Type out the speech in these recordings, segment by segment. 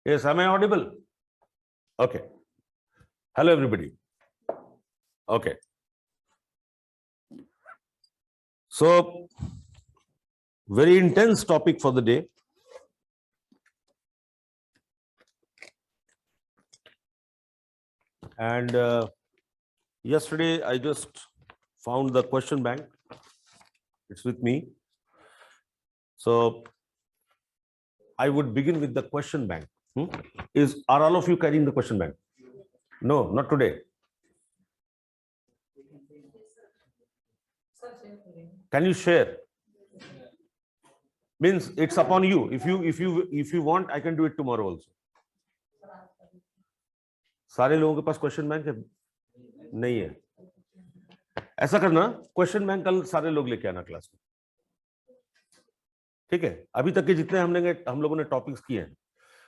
Yes, am I audible? Okay. Hello, everybody. Okay. So, very intense topic for the day. And yesterday, I just found the question bank. It's with me. So, I would begin with the question bank. Are all of you carrying the question bank? No, not today. Can you share? Means it's upon you. If you want, I can do it tomorrow also. सारे लोगों के पास question bank है? नहीं है। ऐसा करना, question bank कल सारे लोग लेके आना क्लास में, ठीक है? अभी तक के जितने हम लोगों ने टॉपिक्स किए हैं,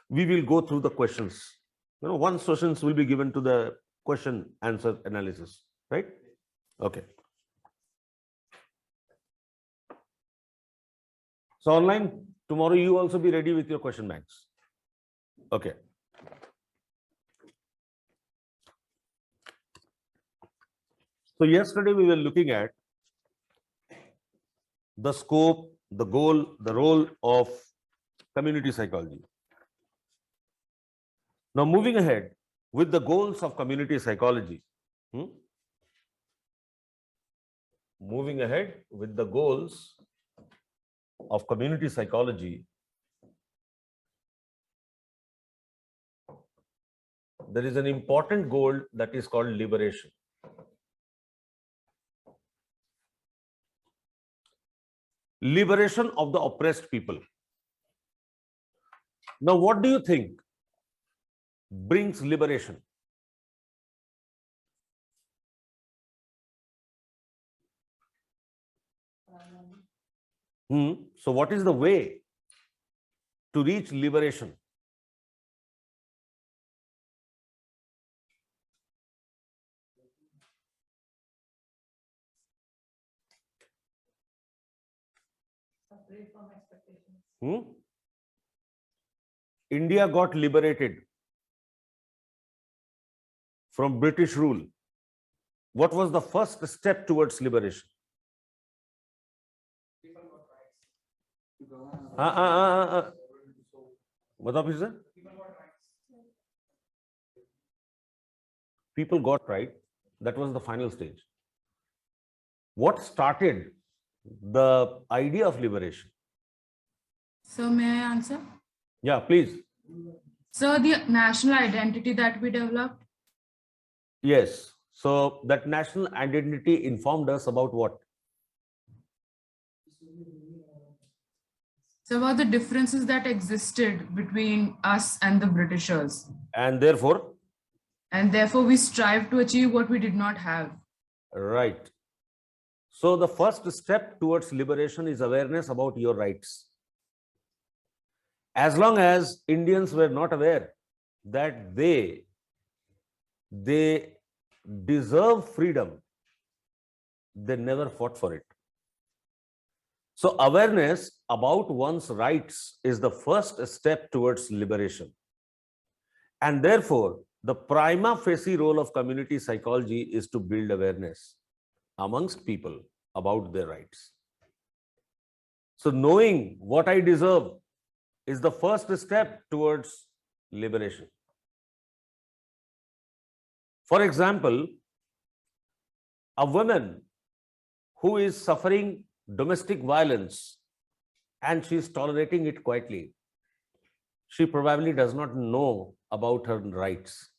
we will go through the questions. You know, one questions will be given to the question answer analysis, right? Okay. So online tomorrow you also be ready with your question banks. Okay. So yesterday we were looking at the scope, the goal, the role of community psychology. Now moving ahead with the goals of community psychology. Moving ahead with the goals of community psychology, there is an important goal that is called liberation. Liberation of the oppressed people. Now, what do you think brings liberation? So, what is the way to reach liberation? Free from expectations. India got liberated from British rule. What was the first step towards liberation? What is it? People got right. That was the final stage. What started the idea of liberation? So may I answer? Yeah, please. So the national identity that we developed? Yes. So that national identity informed us about what? So about the differences that existed between us and the Britishers. And therefore? And therefore we strive to achieve what we did not have. Right. So the first step towards liberation is awareness about your rights. As long as Indians were not aware that they deserve freedom, they never fought for it. So awareness about one's rights is the first step towards liberation. And therefore, the prima facie role of community psychology is to build awareness amongst people about their rights. So knowing what I deserve is the first step towards liberation. For example, a woman who is suffering domestic violence and she is tolerating it quietly, she probably does not know about her rights.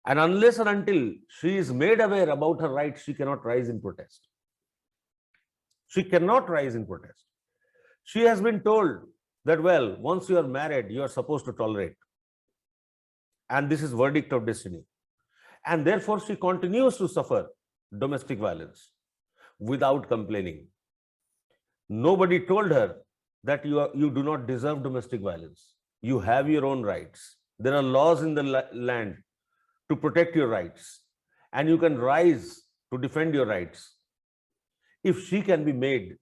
And unless and until she is made aware about her rights, she cannot rise in protest. She cannot rise in protest. She has been told that, well, once you are married, you are supposed to tolerate. And this is verdict of destiny. And therefore, she continues to suffer domestic violence without complaining. Nobody told her that you do not deserve domestic violence. You have your own rights. There are laws in the land to protect your rights, and you can rise to defend your rights. If she can be made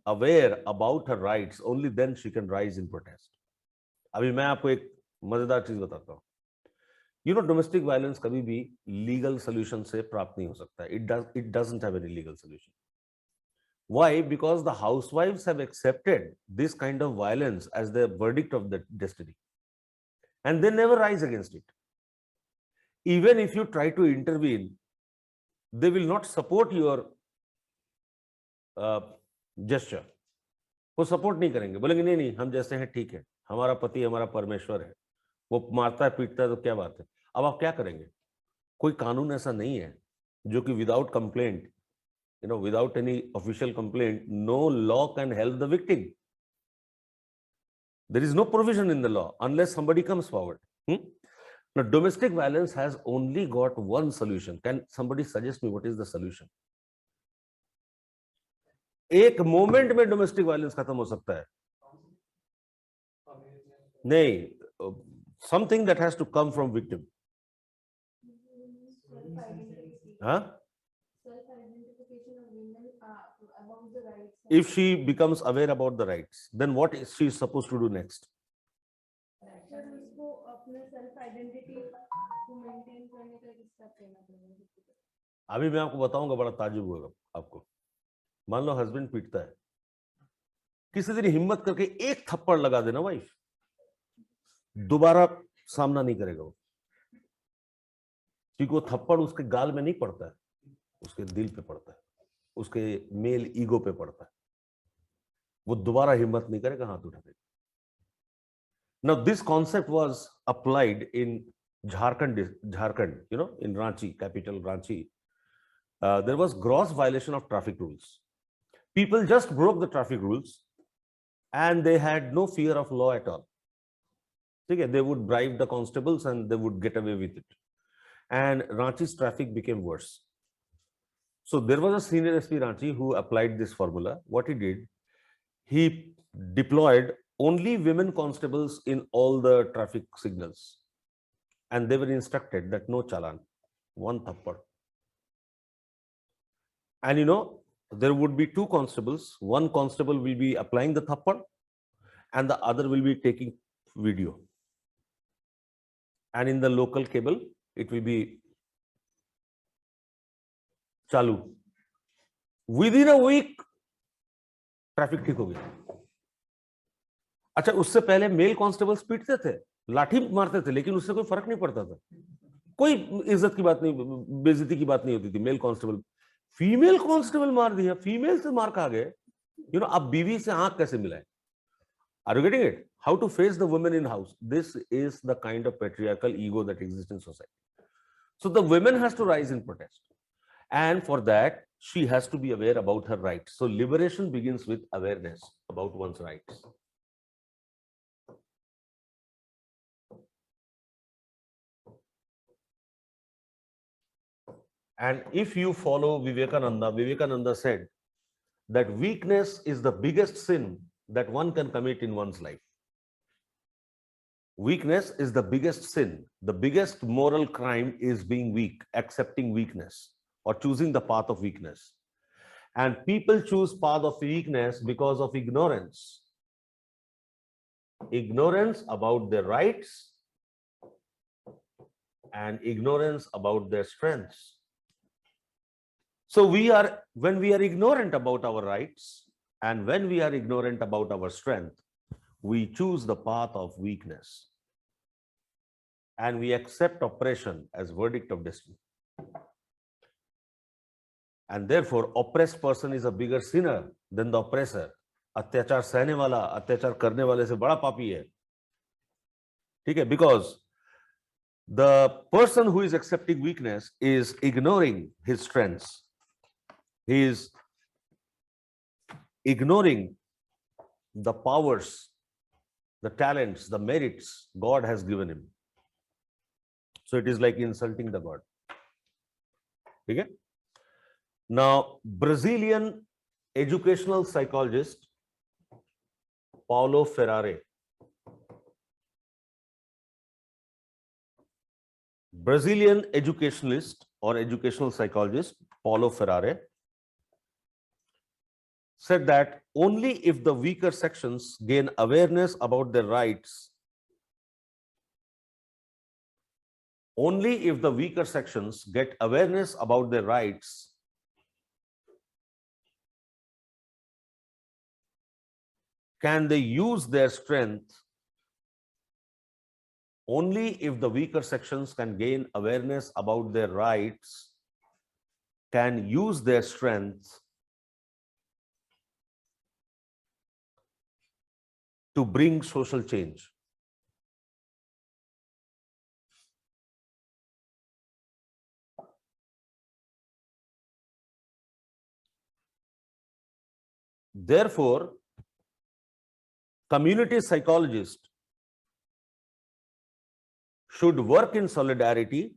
aware about her rights, only then she can rise in protest. अभी मैं आपको एक मजेदार चीज बताता हूँ. You know, domestic violence कभी भी लीगल सोल्यूशन से प्राप्त नहीं हो सकता. It doesn't have any legal solution. Why? Because the housewives have accepted this kind of violence as the verdict of the destiny, and they never rise against it. Even if you try to intervene, they will not support your gesture. वो support नहीं करेंगे, बोलेंगे नहीं नहीं हम जैसे हैं ठीक है, हमारा पति हमारा परमेश्वर है, वो मारता है पीटता है तो क्या बात है. अब आप क्या करेंगे? कोई कानून ऐसा नहीं है जो कि without complaint, without any official complaint, no law can help the victim. There is no provision in the law unless somebody comes forward. Now, domestic violence has only got one solution. Can somebody suggest me what is the solution? एक moment में domestic violence खत्म हो सकता है. नहीं, something that has to come from victim. Huh? If she becomes aware about the rights, then what is she supposed to do next? अभी मैं आपको बताऊंगा, बड़ा ताजुब होगा आपको. मान लो हस्बैंड पीटता है, किसी दिन हिम्मत करके एक थप्पड़ लगा देना वाइफ, दोबारा सामना नहीं करेगा वो, क्योंकि वो थप्पड़ उसके गाल में नहीं पड़ता है, उसके दिल पे पड़ता है, उसके मेल ईगो पे पड़ता है. वो दोबारा हिम्मत नहीं करेगा हाथ उठाने. Now this concept was applied in Jharkhand, in Ranchi, capital Ranchi. There was gross violation of traffic rules. People just broke the traffic rules and they had no fear of law at all. Okay, they would bribe the constables and they would get away with it. And Ranchi's traffic became worse. So there was a senior SP Ranchi who applied this formula. What he did, he deployed only women constables in all the traffic signals, and they were instructed that no challan, one thappad. And there would be two constables. One constable will be applying the thappad and the other will be taking video. And in the local cable, it will be chalu. Within a week, traffic ठीक हो गया. अच्छा, उससे पहले mail constables पीटते थे, लाठी मारते थे, लेकिन उससे कोई फर्क नहीं पड़ता था. कोई इज्जत की बात नहीं, बेइज्जती की बात नहीं होती थी. मेल कांस्टेबल, फीमेल कांस्टेबल मार दिया, फीमेल से मार खा गए. अब बीवी से आंख कैसे मिलाए? Are you getting it? How to face the women in house? This is the kind of patriarchal ego that exists in society. So the women has to rise in protest, and for that she has to be aware about her rights. So liberation begins with awareness about one's rights. And if you follow Vivekananda said that weakness is the biggest sin that one can commit in one's life. Weakness is the biggest sin. The biggest moral crime is being weak, accepting weakness, or choosing the path of weakness. And people choose path of weakness because of ignorance. Ignorance about their rights and ignorance about their strengths. So when we are ignorant about our rights and when we are ignorant about our strength, we choose the path of weakness and we accept oppression as verdict of destiny. And therefore, oppressed person is a bigger sinner than the oppressor. अत्याचार सहने वाला अत्याचार करने वाले से बड़ा पापी है. ठीक है? Because the person who is accepting weakness is ignoring his strengths. He is ignoring the powers, the talents, the merits God has given him. So it is like insulting the God. Okay? Now, Brazilian educational psychologist Paulo Freire, Brazilian educationalist or educational psychologist Paulo Freire said that only if the weaker sections gain awareness about their rights only if the weaker sections get awareness about their rights can they use their strength. Only if the weaker sections can gain awareness about their rights, can use their strength to bring social change. Therefore, community psychologists should work in solidarity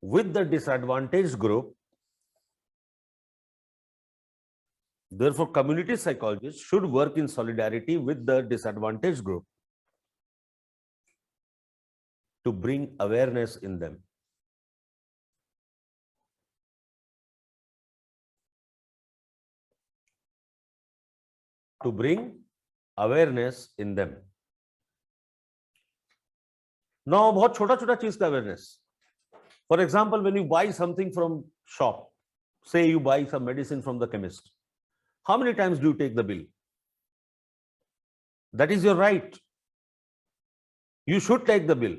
with the disadvantaged group. Therefore, community psychologists should work in solidarity with the disadvantaged group to bring awareness in them. To bring awareness in them. Now, बहुत छोटा छोटा चीज का awareness. For example, when you buy something from shop, say you buy some medicine from the chemist, how many times do you take the bill? That is your right. You should take the bill,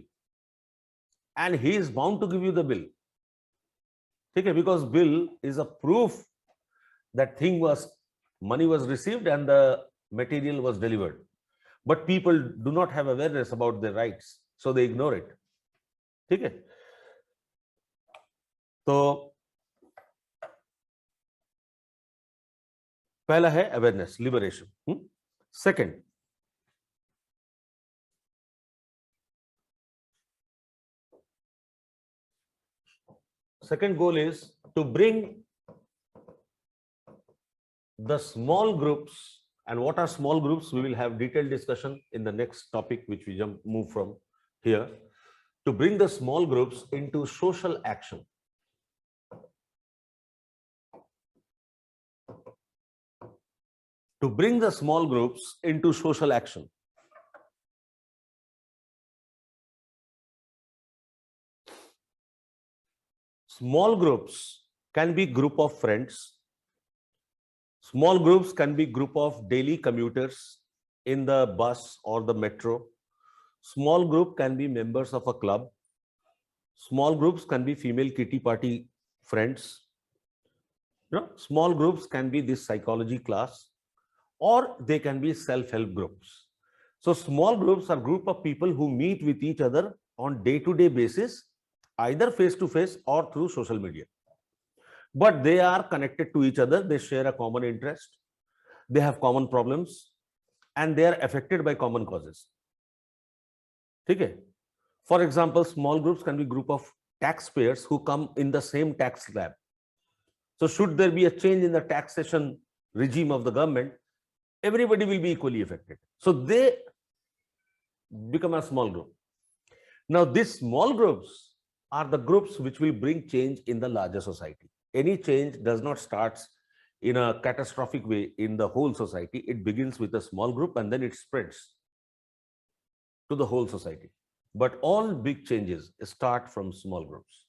and he is bound to give you the bill. Okay, because bill is a proof that money was received and the material was delivered. But people do not have awareness about their rights, so they ignore it. Okay. तो पहला है awareness, liberation. Second, goal is to bring the small groups. And what are small groups? We will have detailed discussion in the next topic, which we move from here. To bring the small groups into social action. To bring the small groups into social action. Small groups can be group of friends. Small groups can be group of daily commuters in the bus or the metro. Small group can be members of a club. Small groups can be female kitty party friends. Small groups can be this psychology class, or they can be self-help groups. So small groups are group of people who meet with each other on day-to-day basis, either face-to-face or through social media. But they are connected to each other, they share a common interest, they have common problems, and they are affected by common causes. Okay? For example, small groups can be group of taxpayers who come in the same tax slab. So should there be a change in the taxation regime of the government, everybody will be equally affected. So they become a small group. Now, these small groups are the groups which will bring change in the larger society. Any change does not start in a catastrophic way in the whole society. It begins with a small group and then it spreads to the whole society. But all big changes start from small groups.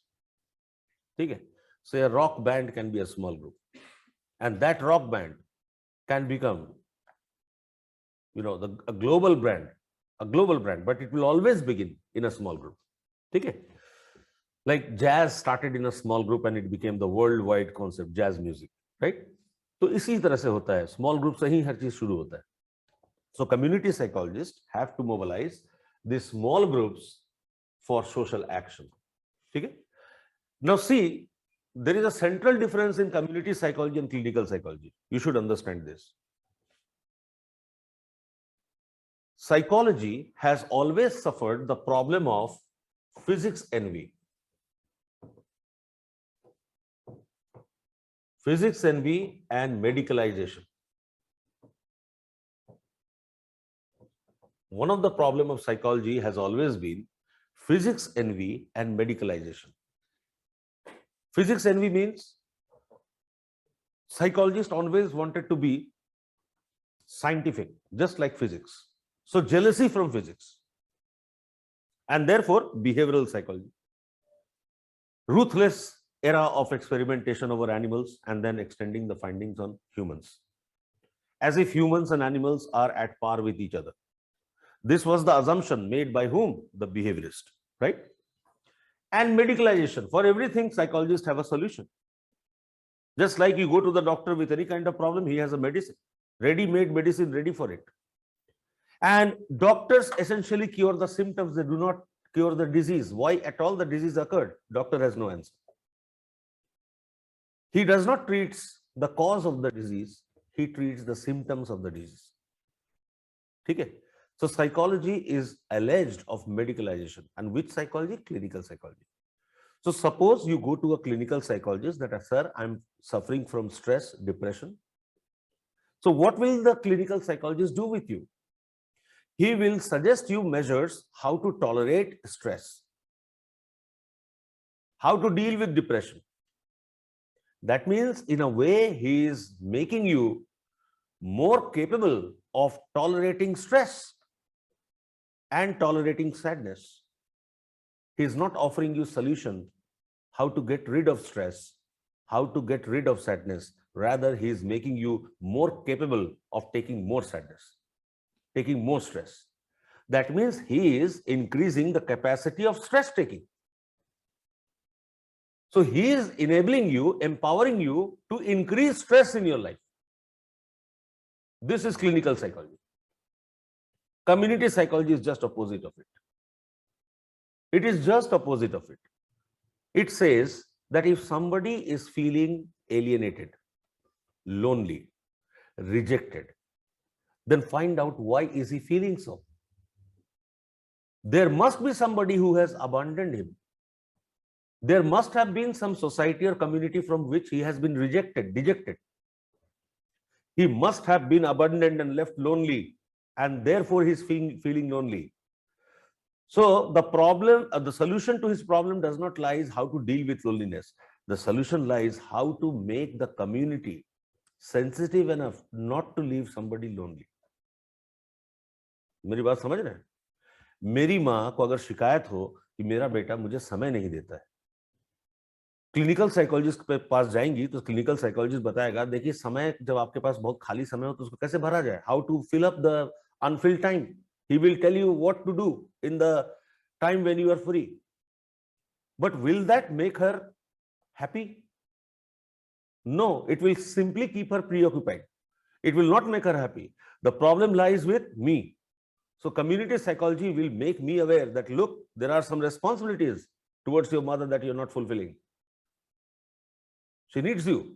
Okay? Say a rock band can be a small group, and that rock band can become, a global brand, but it will always begin in a small group. Okay? Like jazz started in a small group and it became the worldwide concept, jazz music, right? तो इसी तरह से होता है, small group से ही हर चीज शुरू होता है. So community psychologists have to mobilize these small groups for social action. Okay? Now see, there is a central difference in community psychology and clinical psychology. You should understand this. Psychology has always suffered the problem of physics envy. Physics envy and medicalization. One of the problems of psychology has always been physics envy and medicalization. Physics envy means psychologists always wanted to be scientific, just like physics. So jealousy from physics, and therefore behavioral psychology. Ruthless era of experimentation over animals and then extending the findings on humans, as if humans and animals are at par with each other. This was the assumption made by whom? The behaviorist, right? And medicalization. For everything, psychologists have a solution. Just like you go to the doctor with any kind of problem, he has a medicine, ready-made medicine ready for it. And doctors essentially cure the symptoms, they do not cure the disease. Why at all the disease occurred? Doctor has no answer. He does not treat the cause of the disease, he treats the symptoms of the disease. Okay? So psychology is alleged of medicalization. And which psychology? Clinical psychology. So suppose you go to a clinical psychologist that, sir, I'm suffering from stress, depression. So what will the clinical psychologist do with you? He will suggest you measures how to tolerate stress, how to deal with depression. That means, in a way, he is making you more capable of tolerating stress and tolerating sadness. He is not offering you solution how to get rid of stress, how to get rid of sadness. Rather, he is making you more capable of taking more sadness, taking more stress. That means he is increasing the capacity of stress taking. So he is enabling you, empowering you to increase stress in your life. This is clinical psychology. Community psychology is just opposite of it. It is just opposite of it. It says that if somebody is feeling alienated, lonely, rejected, then find out why is he feeling so. There must be somebody who has abandoned him. There must have been some society or community from which he has been rejected, dejected. He must have been abandoned and left lonely, and therefore he is feeling lonely. So the problem, the solution to his problem does not lie how to deal with loneliness. The solution lies how to make the community sensitive enough not to leave somebody lonely. मेरी बात समझ रहे हैं? मेरी माँ को अगर शिकायत हो कि मेरा बेटा मुझे समय नहीं देता है, क्लिनिकल साइकोलॉजिस्ट के पास जाएंगी तो क्लिनिकल साइकोलॉजिस्ट बताएगा, देखिए समय जब आपके पास बहुत खाली समय हो तो उसको कैसे भरा जाए, how to fill up the unfilled time. He will tell you what to do in the time when you are free. But will that make her happy? No, it will simply keep her preoccupied. It will not make her happy. The problem lies with me. So community psychology will make me aware that, look, there are some responsibilities towards your mother that you're not fulfilling. She needs you.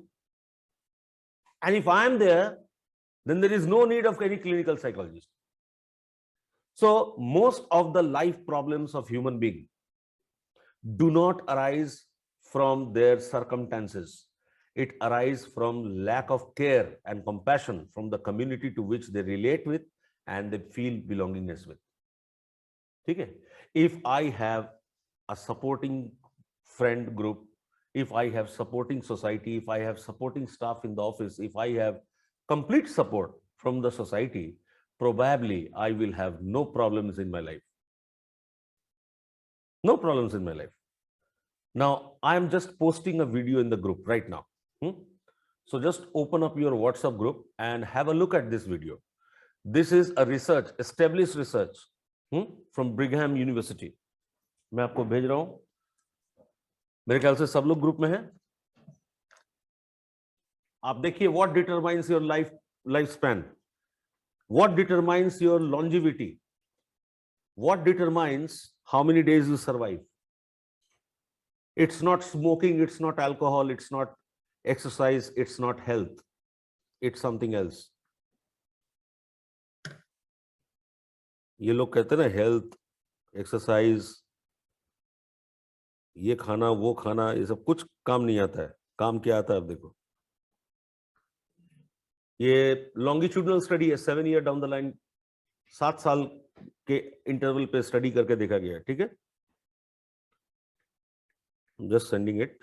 And if I am there, then there is no need of any clinical psychologist. So most of the life problems of human being do not arise from their circumstances. It arises from lack of care and compassion from the community to which they relate with and they feel belongingness with. Okay? If I have a supporting friend group, if I have supporting society, if I have supporting staff in the office, if I have complete support from the society, probably I will have no problems in my life. No problems in my life. Now, I am just posting a video in the group right now. So just open up your WhatsApp group and have a look at this video. This is a research, established research from Brigham University. मैं आपको भेज रहा हूं. मेरे ख्याल से सब लोग ग्रुप में हैं. आप देखिए, what determines your lifespan? What determines your longevity? What determines how many days you survive? It's not smoking, it's not alcohol, it's not exercise, it's not health. It's something else. ये लोग कहते हैं ना, health, exercise, ये खाना वो खाना, ये सब कुछ काम नहीं आता है. काम क्या आता है? अब देखो, ये लॉन्गिट्यूडनल स्टडी है, 7 ईयर डाउन द लाइन, 7 साल के इंटरवल पे स्टडी करके देखा गया. ठीक है, जस्ट सेंडिंग इट.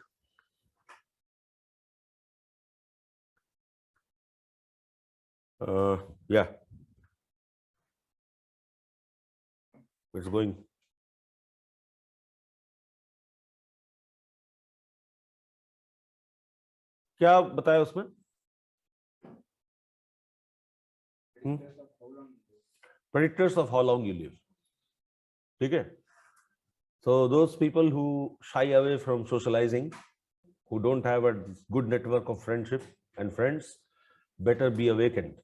या It's going. क्या बताया उसमें? Predictors of how long you live. ठीक है? So those people who shy away from socializing, who don't have a good network of friendship and friends, better be awakened.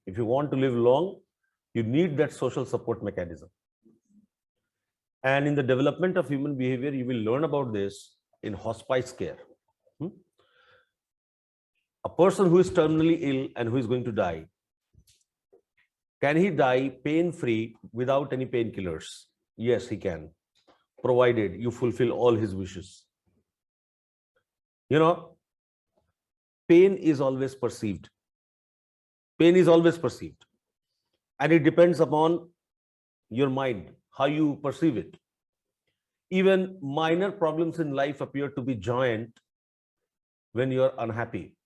If you want to live long, you need that social support mechanism. And in the development of human behavior, you will learn about this in hospice care. A person who is terminally ill and who is going to die, can he die pain-free without any painkillers? Yes, he can, provided you fulfill all his wishes. You know, pain is always perceived. Pain is always perceived. And it depends upon your mind, how you perceive it. Even minor problems in life appear to be giant when you are unhappy,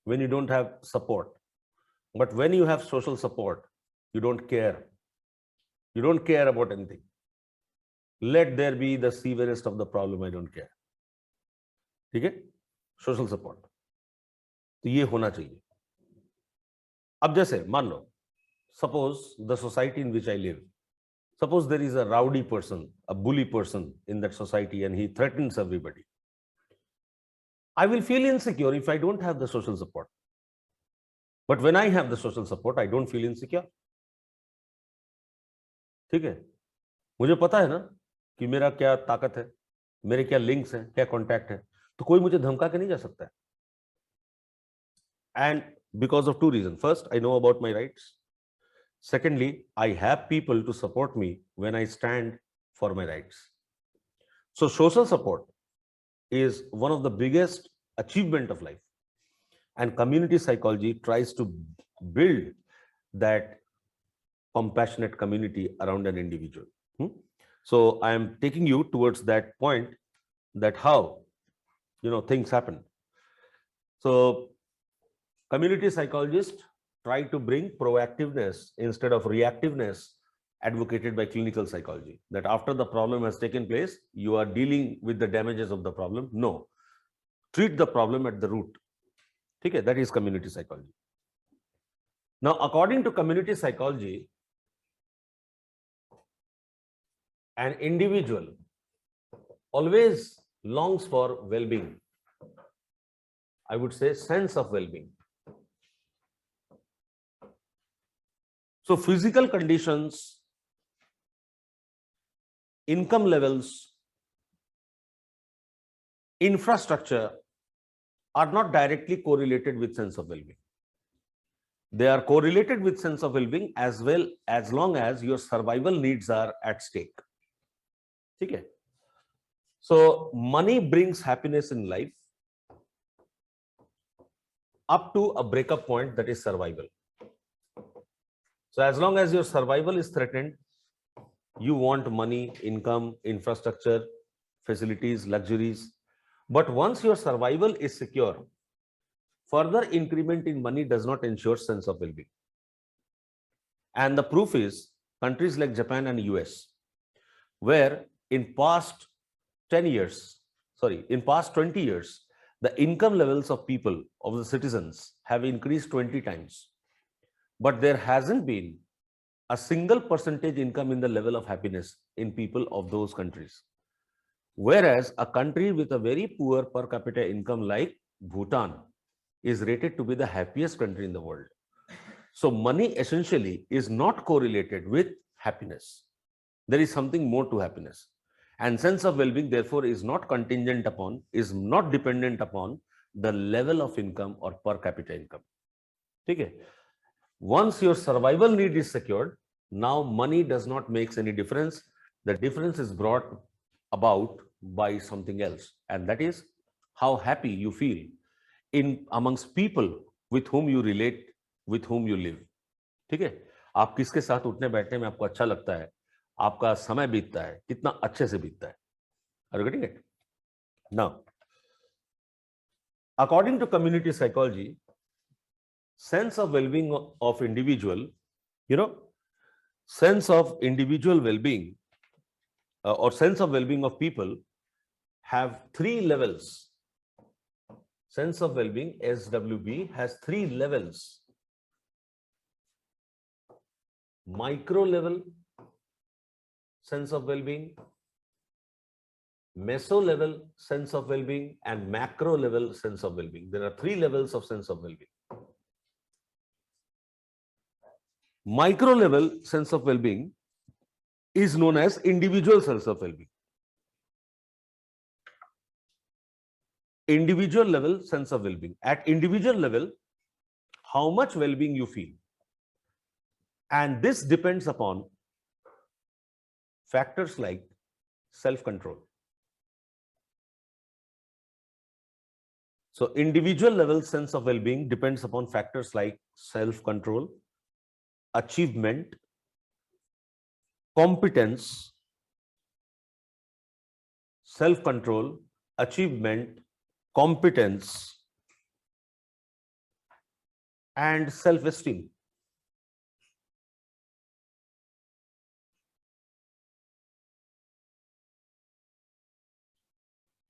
when you don't have support. But when you have social support, you don't care. You don't care about anything. Let there be the severest of the problem, I don't care. ठीक है? Social support. तो ये होना चाहिए. अब जैसे मान लो, suppose the society in which I live, suppose there is a rowdy person, a bully person in that society, and he threatens everybody. I will feel insecure if I don't have the social support. But when I have the social support, I don't feel insecure. ठीक है? मुझे पता है ना कि मेरा क्या ताकत है, मेरे क्या लिंक्स हैं, क्या कॉन्टैक्ट है, तो कोई मुझे धमका के नहीं जा सकता है. And because of two reasons. First, I know about my rights. Secondly, I have people to support me when I stand for my rights. So social support is one of the biggest achievement of life. And community psychology tries to build that compassionate community around an individual. So I am taking you towards that point, that how, things happen. So community psychologists try to bring proactiveness instead of reactiveness advocated by clinical psychology, that after the problem has taken place, you are dealing with the damages of the problem. No, treat the problem at the root. Okay, that is community psychology. Now, according to community psychology, an individual always longs for well-being. I would say sense of well-being. So physical conditions, income levels, infrastructure are not directly correlated with sense of well-being. They are correlated with sense of well-being as well, as long as your survival needs are at stake. Okay. So money brings happiness in life up to a breakup point, that is survival. So as long as your survival is threatened, you want money, income, infrastructure, facilities, luxuries. But once your survival is secure, further increment in money does not ensure sense of well-being. And the proof is countries like Japan and US, where in past 20 years, the income levels of people, of the citizens, have increased 20 times. But there hasn't been a single percentage income in the level of happiness in people of those countries. Whereas a country with a very poor per capita income like Bhutan is rated to be the happiest country in the world. So money essentially is not correlated with happiness. There is something more to happiness. And sense of well-being, therefore, is not contingent upon, is not dependent upon the level of income or per capita income. Okay. Once your survival need is secured, now money does not make any difference. The difference is brought about by something else, and that is how happy you feel in amongst people with whom you relate, with whom you live. ठीक है? आप किसके साथ उठने बैठने में आपको अच्छा लगता है, आपका समय बीतता है, कितना अच्छे से बीतता है. Are you getting it? Now, according to community psychology, sense of well-being of individual, sense of individual well-being or sense of well-being of people have three levels. Sense of well-being, SWB, has three levels. Micro level sense of well-being, meso level sense of well-being, and macro level sense of well-being. There are three levels of sense of well-being. Micro level sense of well-being is known as individual sense of well-being. Individual level sense of well-being. At individual level, how much well-being you feel. And this depends upon factors like self-control. So individual level sense of well-being depends upon factors like self-control, achievement, competence, self-control, achievement, competence, and self-esteem.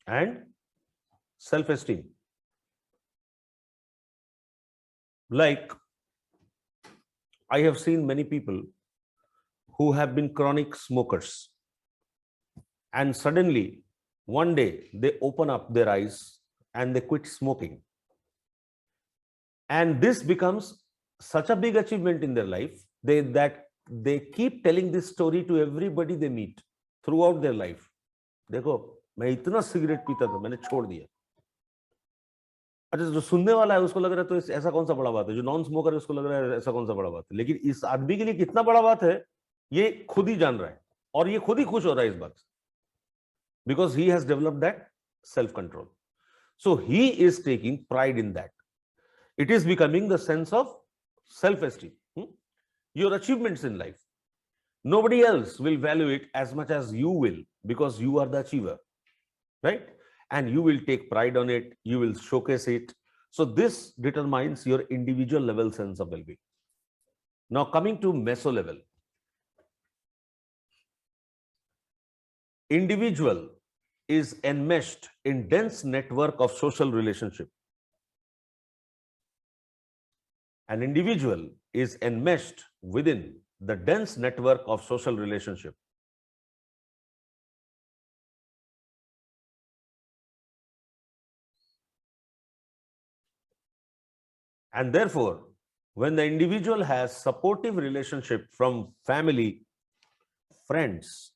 And self-esteem. Like, I have seen many people who have been chronic smokers, and suddenly one day they open up their eyes and they quit smoking. And this becomes such a big achievement in their life that they keep telling this story to everybody they meet throughout their life. देखो, मैं इतना cigarette पीता था, मैंने छोड़ दिया. अच्छा, जो सुनने वाला है उसको लग रहा है तो ऐसा कौन सा बड़ा बात है, जो नॉन स्मोकर है उसको लग रहा है ऐसा कौन सा बड़ा बात है, लेकिन इस आदमी के लिए कितना बड़ा बात है ये खुद ही जान रहा है और ये खुद ही खुश हो रहा है इस बात से, because he has developed that self control. So he is taking pride in that. It is becoming the sense of self esteem. Your achievements in life, nobody else will value it as much as you will, because you are the achiever, right? And you will take pride on it, you will showcase it. So this determines your individual level sense of well-being. Now coming to meso level. Individual is enmeshed in dense network of social relationship. An individual is enmeshed within the dense network of social relationship. And therefore, when the individual has supportive relationship from family, friends,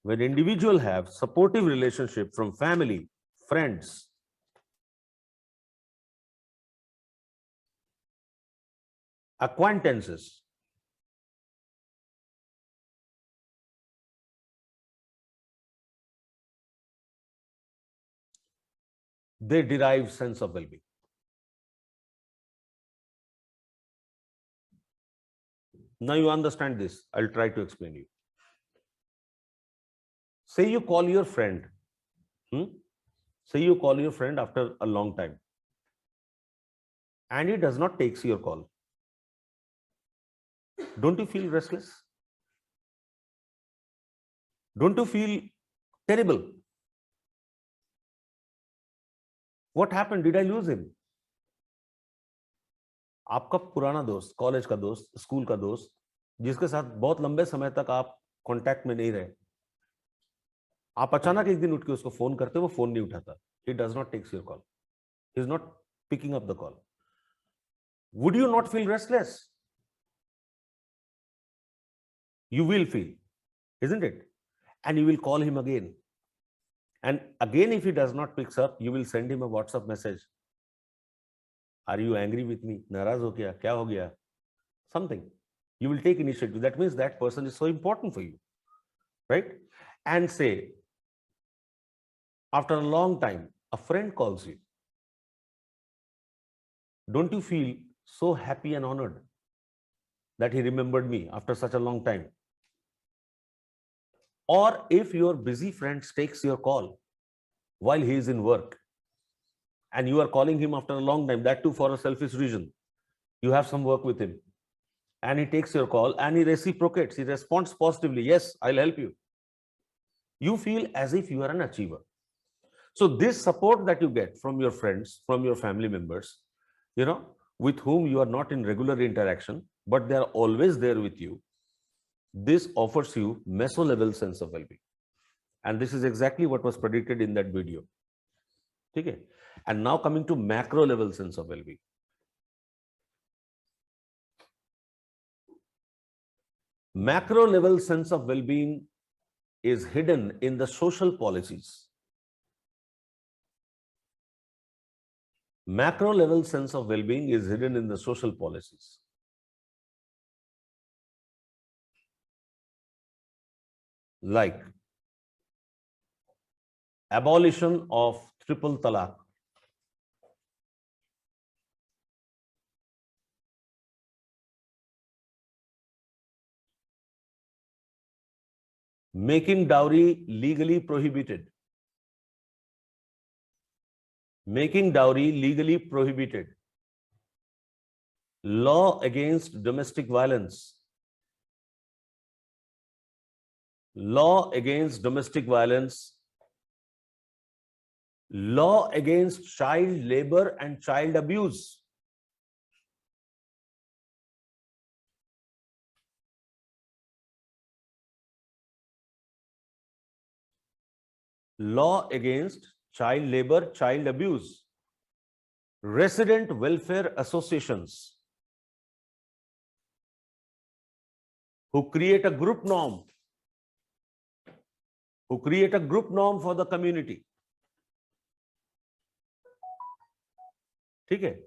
when individual have supportive relationship from family, friends, acquaintances, they derive sense of well-being. Now you understand this. I'll try to explain you. Say you call your friend. Say you call your friend after a long time, and he does not take your call. Don't you feel restless? Don't you feel terrible? What happened? Did I lose him? आपका पुराना दोस्त, college का दोस्त, school का दोस्त, जिसके साथ बहुत लंबे समय तक आप कांटेक्ट में नहीं रहे, आप अचानक एक दिन उठ के उसको फोन करते हो, वो फोन नहीं उठाता. He does not take your call. He is not picking up the call. Would you not feel restless? You will feel, isn't it? And you will call him again. And again, if he does not pick up, you will send him a WhatsApp message. Are you angry with me? नाराज हो गया? क्या हो गया? Something. You will take initiative. That means that person is so important for you, right? And say, after a long time, a friend calls you. Don't you feel so happy and honored that he remembered me after such a long time? Or if your busy friend takes your call while he is in work, and you are calling him after a long time, that too for a selfish reason, you have some work with him, and he takes your call and he reciprocates, he responds positively, yes, I'll help you. You feel as if you are an achiever. So this support that you get from your friends, from your family members, with whom you are not in regular interaction, but they are always there with you, this offers you meso-level sense of well-being. And this is exactly what was predicted in that video. Okay? And now coming to macro-level sense of well-being. Macro-level sense of well-being is hidden in the social policies. Macro-level sense of well-being is hidden in the social policies. Like abolition of triple talaq, making dowry legally prohibited, making dowry legally prohibited, law against domestic violence, law against domestic violence, law against child labor and child abuse, law against child labor, child abuse, resident welfare associations who create a group norm, for the community. Okay?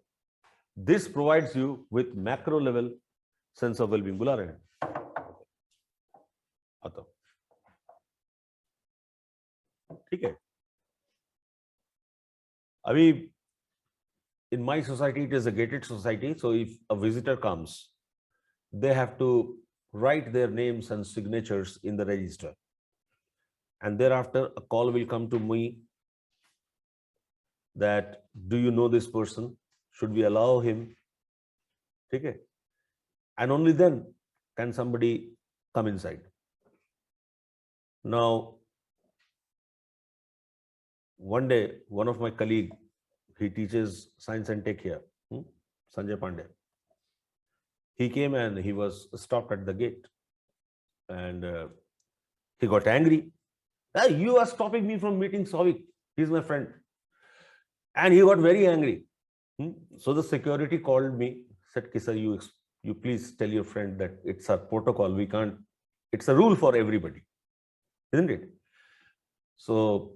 This provides you with macro level sense of well-being. बुला रहे हैं? आता. ठीक है? अभी in my society, it is a gated society. So if a visitor comes, they have to write their names and signatures in the register. And thereafter, a call will come to me that, do you know this person? Should we allow him? Okay? And only then can somebody come inside. Now, one day, one of my colleagues, he teaches science and tech here, Sanjay Pandey. He came and he was stopped at the gate. And he got angry. Hey, you are stopping me from meeting Souvik. He's my friend. And he got very angry. So the security called me, said, Kisa, you please tell your friend that it's a protocol. We can't, it's a rule for everybody. Isn't it? So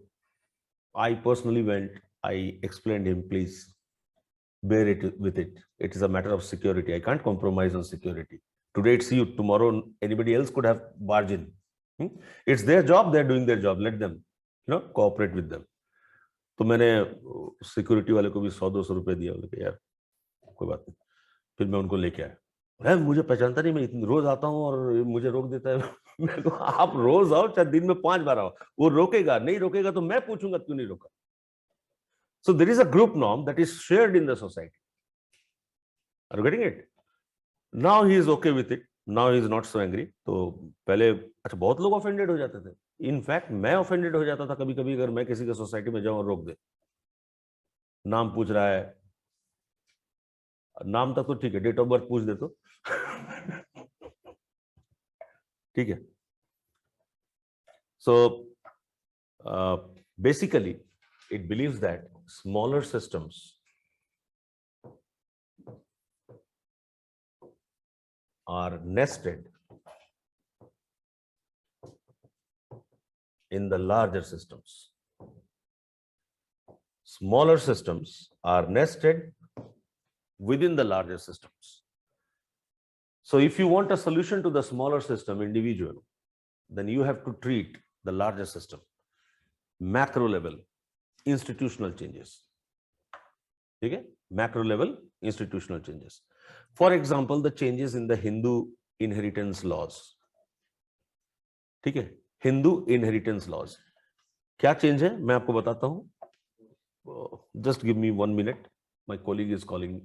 I personally went, I explained him, please bear it with it. It is a matter of security. I can't compromise on security. Today it's you, tomorrow anybody else could have barged in. It's their job, they're doing their job. Let them, cooperate with them. तो मैंने security वाले को भी 100-200 रुपए दिया, बोले यार कोई बात नहीं. फिर मैं उनको लेके आया. अरे मुझे पहचानता नहीं, मैं रोज आता हूँ और मुझे रोक देता है. मैं को आप रोज आओ, चाहे दिन में 5 बार आओ, वो रोकेगा नहीं रोकेगा तो मैं पूछूंगा क्यों नहीं रोका. So there is a group norm that is shared in the society. Are you getting it? Now he is okay with it. Now he is not so angry. तो पहले अच्छा बहुत लोग offended हो जाते थे. इनफैक्ट मैं ऑफेंडेड हो जाता था कभी कभी, अगर मैं किसी के सोसाइटी में जाऊं और रोक दे, नाम पूछ रहा है, नाम तक तो ठीक है, डेट ऑफ बर्थ पूछ दे तो ठीक है. So basically it believes that smaller systems are nested in the larger systems. Smaller systems are nested within the larger systems. So if you want a solution to the smaller system individual, then you have to treat the larger system, macro level, institutional changes. Okay? Macro level, institutional changes. For example, the changes in the Hindu inheritance laws. Okay? Hindu inheritance laws. क्या change है मैं आपको बताता हूं. Just give me 1 minute. My colleague is calling.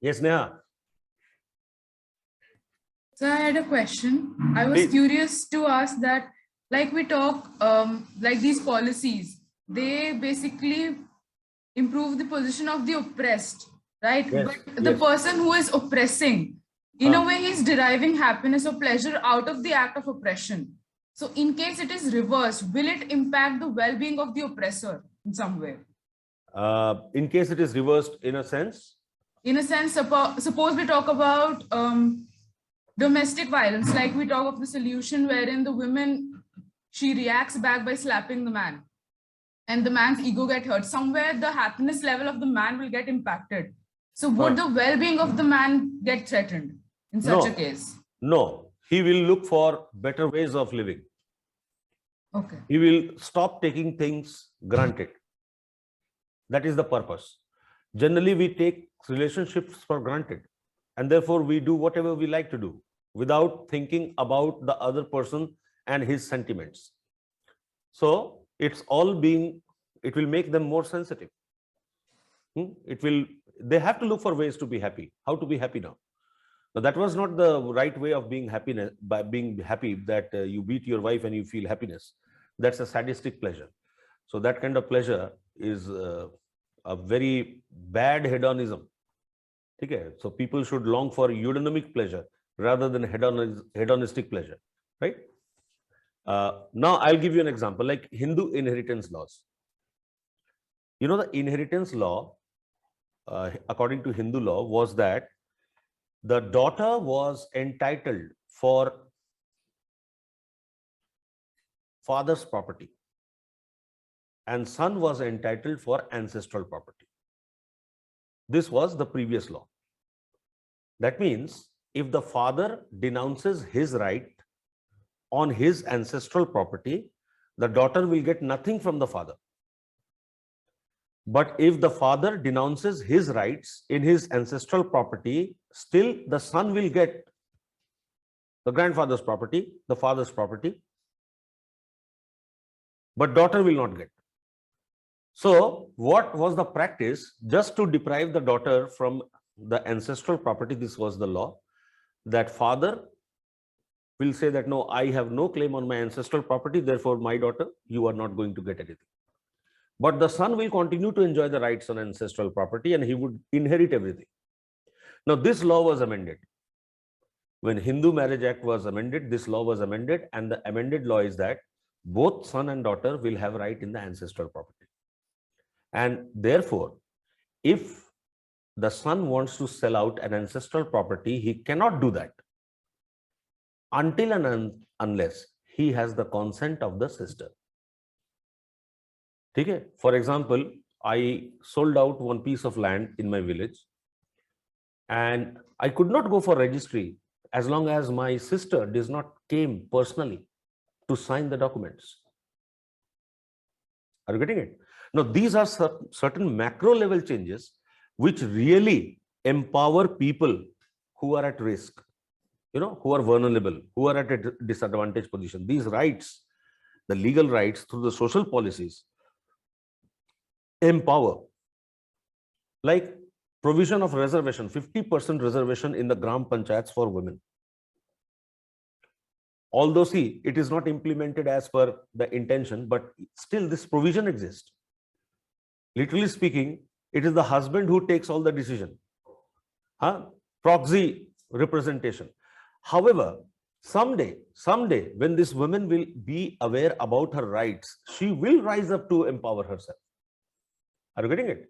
Yes, Neha. So I had a question. I was Please. curious to ask that, like we talk, like these policies, they basically improve the position of the oppressed, right? Yes, But the yes. person who is oppressing, in a Huh. way, he's deriving happiness or pleasure out of the act of oppression. So, in case it is reversed, will it impact the well-being of the oppressor in some way? In case it is reversed in a sense. In a sense, suppose we talk about domestic violence, like we talk of the solution wherein the woman, she reacts back by slapping the man, and the man's ego get hurt. Somewhere the happiness level of the man will get impacted. So would Huh. the well-being of the man get threatened in such a No, case? no. He will look for better ways of living. Okay. He will stop taking things granted. That is the purpose. Generally, we take relationships for granted, and therefore we do whatever we like to do without thinking about the other person and his sentiments. So it's all being, it will make them more sensitive. It will, they have to look for ways to be happy. How to be happy now? Now, that was not the right way of being happiness, by being happy that you beat your wife and you feel happiness. That's a sadistic pleasure. So that kind of pleasure is a very bad hedonism. Okay? So people should long for eudaimonic pleasure rather than hedonistic pleasure, right? Now I'll give you an example, like Hindu inheritance laws. You know, the inheritance law, according to Hindu law, was that the daughter was entitled for father's property and son was entitled for ancestral property. This was the previous law. That means if the father denounces his right on his ancestral property, the daughter will get nothing from the father. But if the father denounces his rights in his ancestral property, still the son will get the grandfather's property, the father's property, but daughter will not get. So what was the practice? Just to deprive the daughter from the ancestral property, this was the law, that father will say that, no, I have no claim on my ancestral property, therefore my daughter, you are not going to get anything. But the son will continue to enjoy the rights on ancestral property and he would inherit everything. Now this law was amended. When Hindu Marriage Act was amended, this law was amended, and the amended law is that both son and daughter will have right in the ancestral property. And therefore, if the son wants to sell out an ancestral property, he cannot do that until and unless he has the consent of the sister. Okay? For example, I sold out one piece of land in my village and I could not go for registry as long as my sister does not came personally to sign the documents. Are you getting it? Now, these are certain macro level changes which really empower people who are at risk, you know, who are vulnerable, who are at a disadvantaged position. These rights, the legal rights through the social policies, empower. Like provision of reservation, 50% reservation in the Gram Panchayats for women. Although, see, it is not implemented as per the intention, but still this provision exists. Literally speaking, it is the husband who takes all the decision. Proxy representation. However, someday, when this woman will be aware about her rights, she will rise up to empower herself. Are you getting it?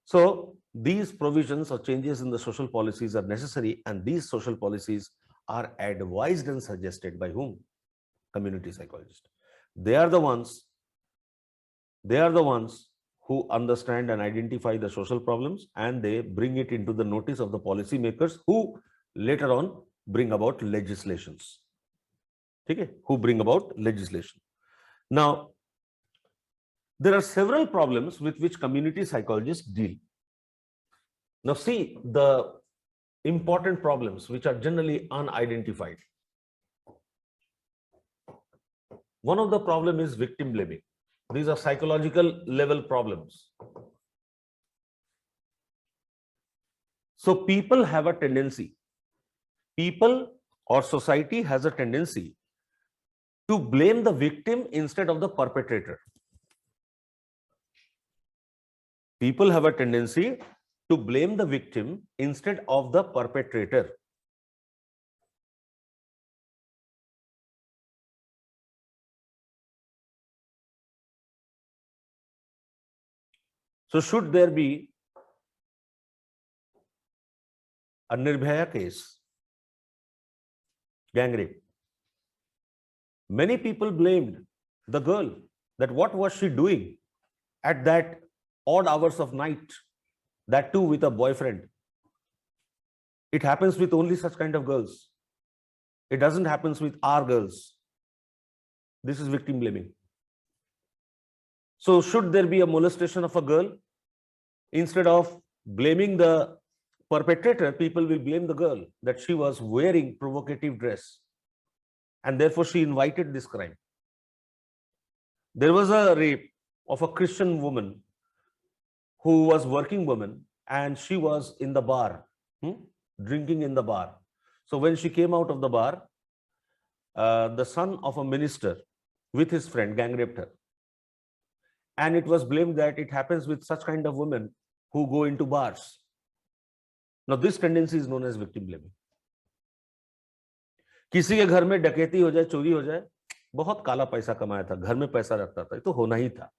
So these provisions or changes in the social policies are necessary, and these social policies are advised and suggested by whom? Community psychologists. They are the ones who understand and identify the social problems, and they bring it into the notice of the policy makers, who later on bring about legislations. Okay? Who bring about legislation. Now, there are several problems with which community psychologists deal. Now, see the important problems which are generally unidentified. One of the problem is victim blaming. These are psychological level problems. So people have a tendency, people or society has a tendency to blame the victim instead of the perpetrator. People have a tendency to blame the victim instead of the perpetrator. So should there be a Nirbhaya case, gang rape, many people blamed the girl that what was she doing at that odd hours of night, that too with a boyfriend. It happens with only such kind of girls. It doesn't happen with our girls. This is victim blaming. So should there be a molestation of a girl? Instead of blaming the perpetrator, people will blame the girl that she was wearing provocative dress and therefore she invited this crime. There was a rape of a Christian woman who was working woman and she was in the bar, drinking in the bar. So when she came out of the bar, the son of a minister with his friend gang raped her. And it was blamed that it happens with such kind of women who go into bars. Now this tendency is known as victim blaming. किसी के घर में डकैती हो जाए, चोरी हो जाए, बहुत काला पैसा कमाया था, घर में पैसा रखता था, तो होना ही था.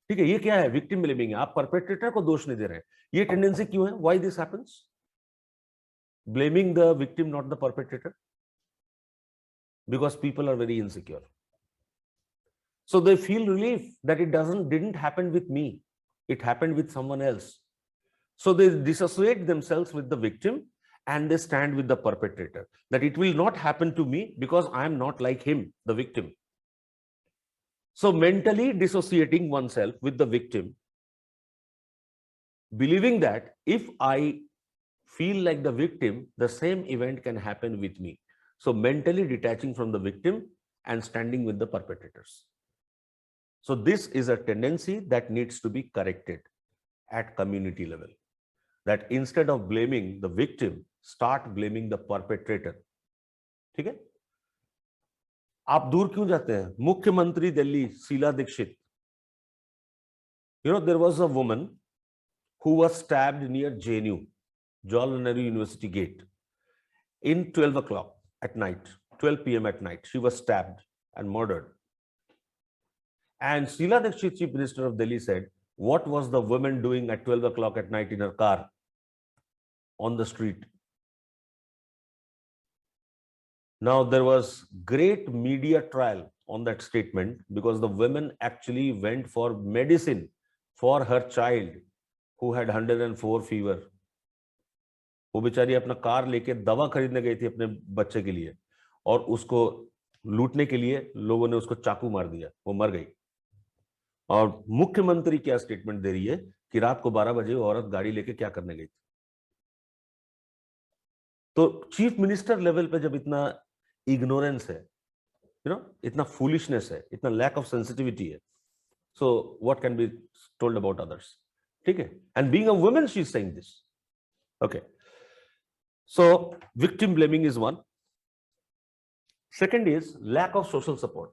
ठीक है, ये क्या है? विक्टिम ब्लेमिंग है. आप परपेट्रेटर को दोष नहीं दे रहे हैं. ये टेंडेंसी क्यों है? Why this happens? Blaming the victim, not the perpetrator, because people are very insecure. So they feel relief that it didn't happen with me, it happened with someone else. So they dissociate themselves with the victim and they stand with the perpetrator, that it will not happen to me because I am not like him, the victim. So mentally dissociating oneself with the victim, believing that if I feel like the victim, the same event can happen with me. So mentally detaching from the victim and standing with the perpetrators. So this is a tendency that needs to be corrected at community level. That instead of blaming the victim, start blaming the perpetrator. ठीक है? आप दूर क्यों जाते हैं? मुख्यमंत्री Delhi Sheila Dikshit. You know, there was a woman who was stabbed near JNU, Jawaharlal Nehru University gate, in 12 o'clock at night, 12 p.m. at night. She was stabbed and murdered. And Sheila Dikshit, Chief Minister of Delhi, said, what was the woman doing at 12 o'clock at night in her car on the street? Now, there was great media trial on that statement because the woman actually went for medicine for her child who had 104 fever. वो बेचारी अपना car लेके दवा खरीदने गई थी अपने बच्चे के लिए और उसको लूटने के लिए लोगों ने उसको चाकू मार दिया, वो मर गई. और मुख्यमंत्री क्या स्टेटमेंट दे रही है कि रात को 12 बजे वो औरत गाड़ी लेके क्या करने गई थी. तो चीफ मिनिस्टर लेवल पे जब इतना इग्नोरेंस है, इतना फूलिशनेस है, इतना लैक ऑफ सेंसिटिविटी है, so what can be told about others? ठीक है. And being a woman she is saying this. Okay. So victim blaming is one. Second is lack of social support.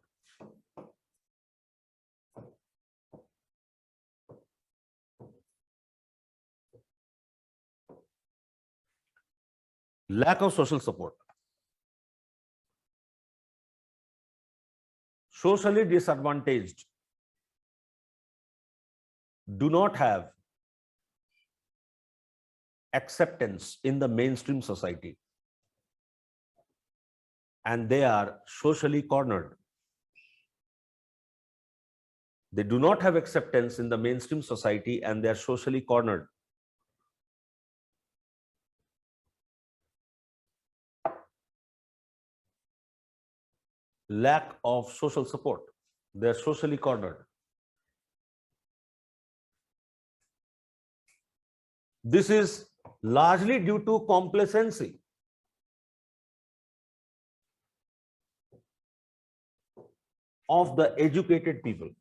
Lack of social support. Socially disadvantaged do not have acceptance in the mainstream society and they are socially cornered. They do not have acceptance in the mainstream society and they are socially cornered. Lack of social support. They are socially cornered. This is largely due to complacency. Of the educated people.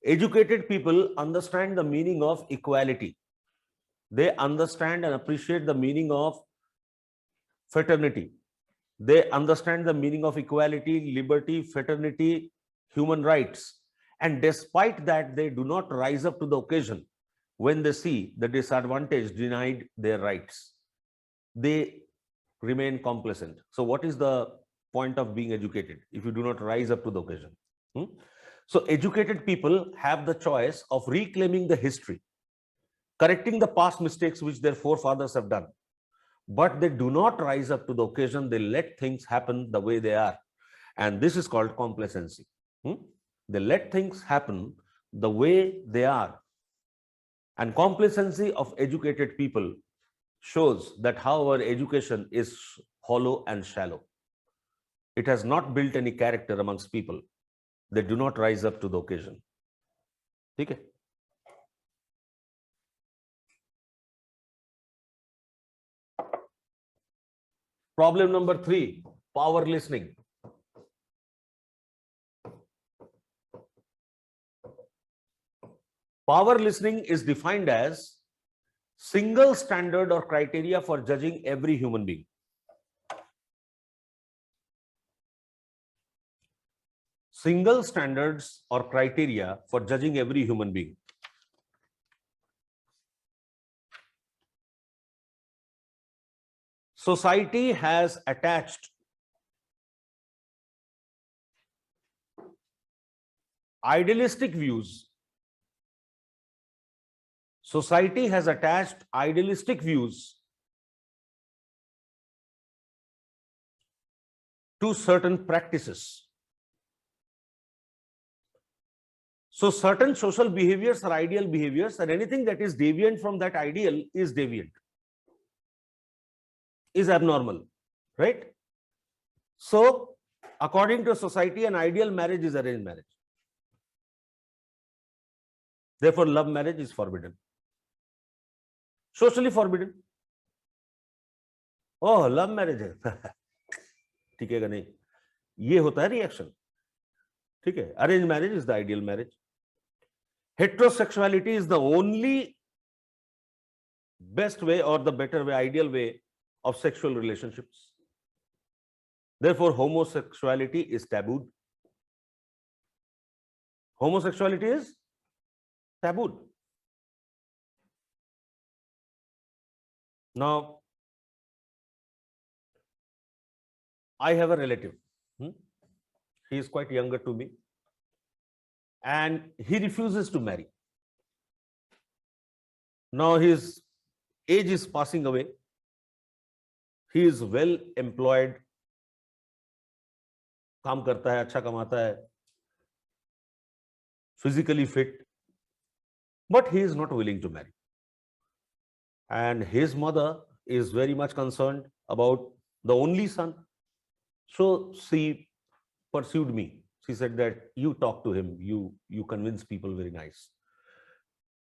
Educated people understand the meaning of equality. They understand and appreciate the meaning of fraternity. They understand the meaning of equality, liberty, fraternity, human rights. And despite that, they do not rise up to the occasion when they see the disadvantaged denied their rights. They remain complacent. So what is the point of being educated if you do not rise up to the occasion? So educated people have the choice of reclaiming the history, correcting the past mistakes which their forefathers have done, but they do not rise up to the occasion. They let things happen the way they are, and this is called complacency. They let things happen the way they are, and complacency of educated people shows that how our education is hollow and shallow. It has not built any character amongst people. They do not rise up to the occasion. Okay. Problem number 3, power listening. Power listening is defined as single standard or criteria for judging every human being. Single standards or criteria for judging every human being. Society has attached idealistic views. Society has attached idealistic views to certain practices. So certain social behaviors are ideal behaviors, and anything that is deviant from that ideal is deviant, is abnormal, right? So according to society, an ideal marriage is arranged marriage. Therefore, love marriage is forbidden. Socially forbidden. Oh, love marriage है ठीक है नहीं, ये होता है reaction. ठीक है, arrange marriage is the ideal marriage. Heterosexuality is the only best way or the better way, ideal way of sexual relationships. Therefore, homosexuality is tabooed. Homosexuality is tabooed. Now, I have a relative. He is quite younger to me, and he refuses to marry. Now his age is passing away. He is well employed, काम करता है, अच्छा कमाता है, physically fit, but he is not willing to marry. And his mother is very much concerned about the only son. So she pursued me. She said that you talk to him, you convince people very nice.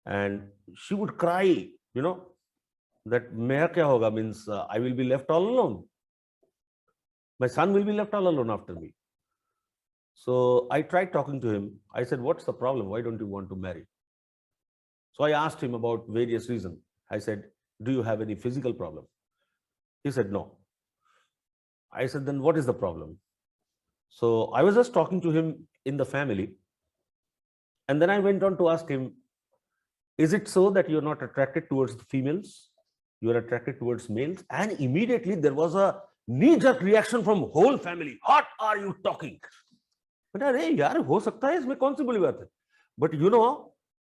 And she would cry, that मेरा क्या होगा, means I will be left all alone. My son will be left all alone after me. So I tried talking to him. I said, what's the problem? Why don't you want to marry? So I asked him about various reasons. I said, do you have any physical problem? He said, no. I said, then what is the problem? So I was just talking to him in the family. And then I went on to ask him, is it so that you're not attracted towards the females? You're attracted towards males? And immediately there was a knee-jerk reaction from whole family. What are you talking? But अरे यार हो सकता है, इसमें कौन सी बुरी बात है? But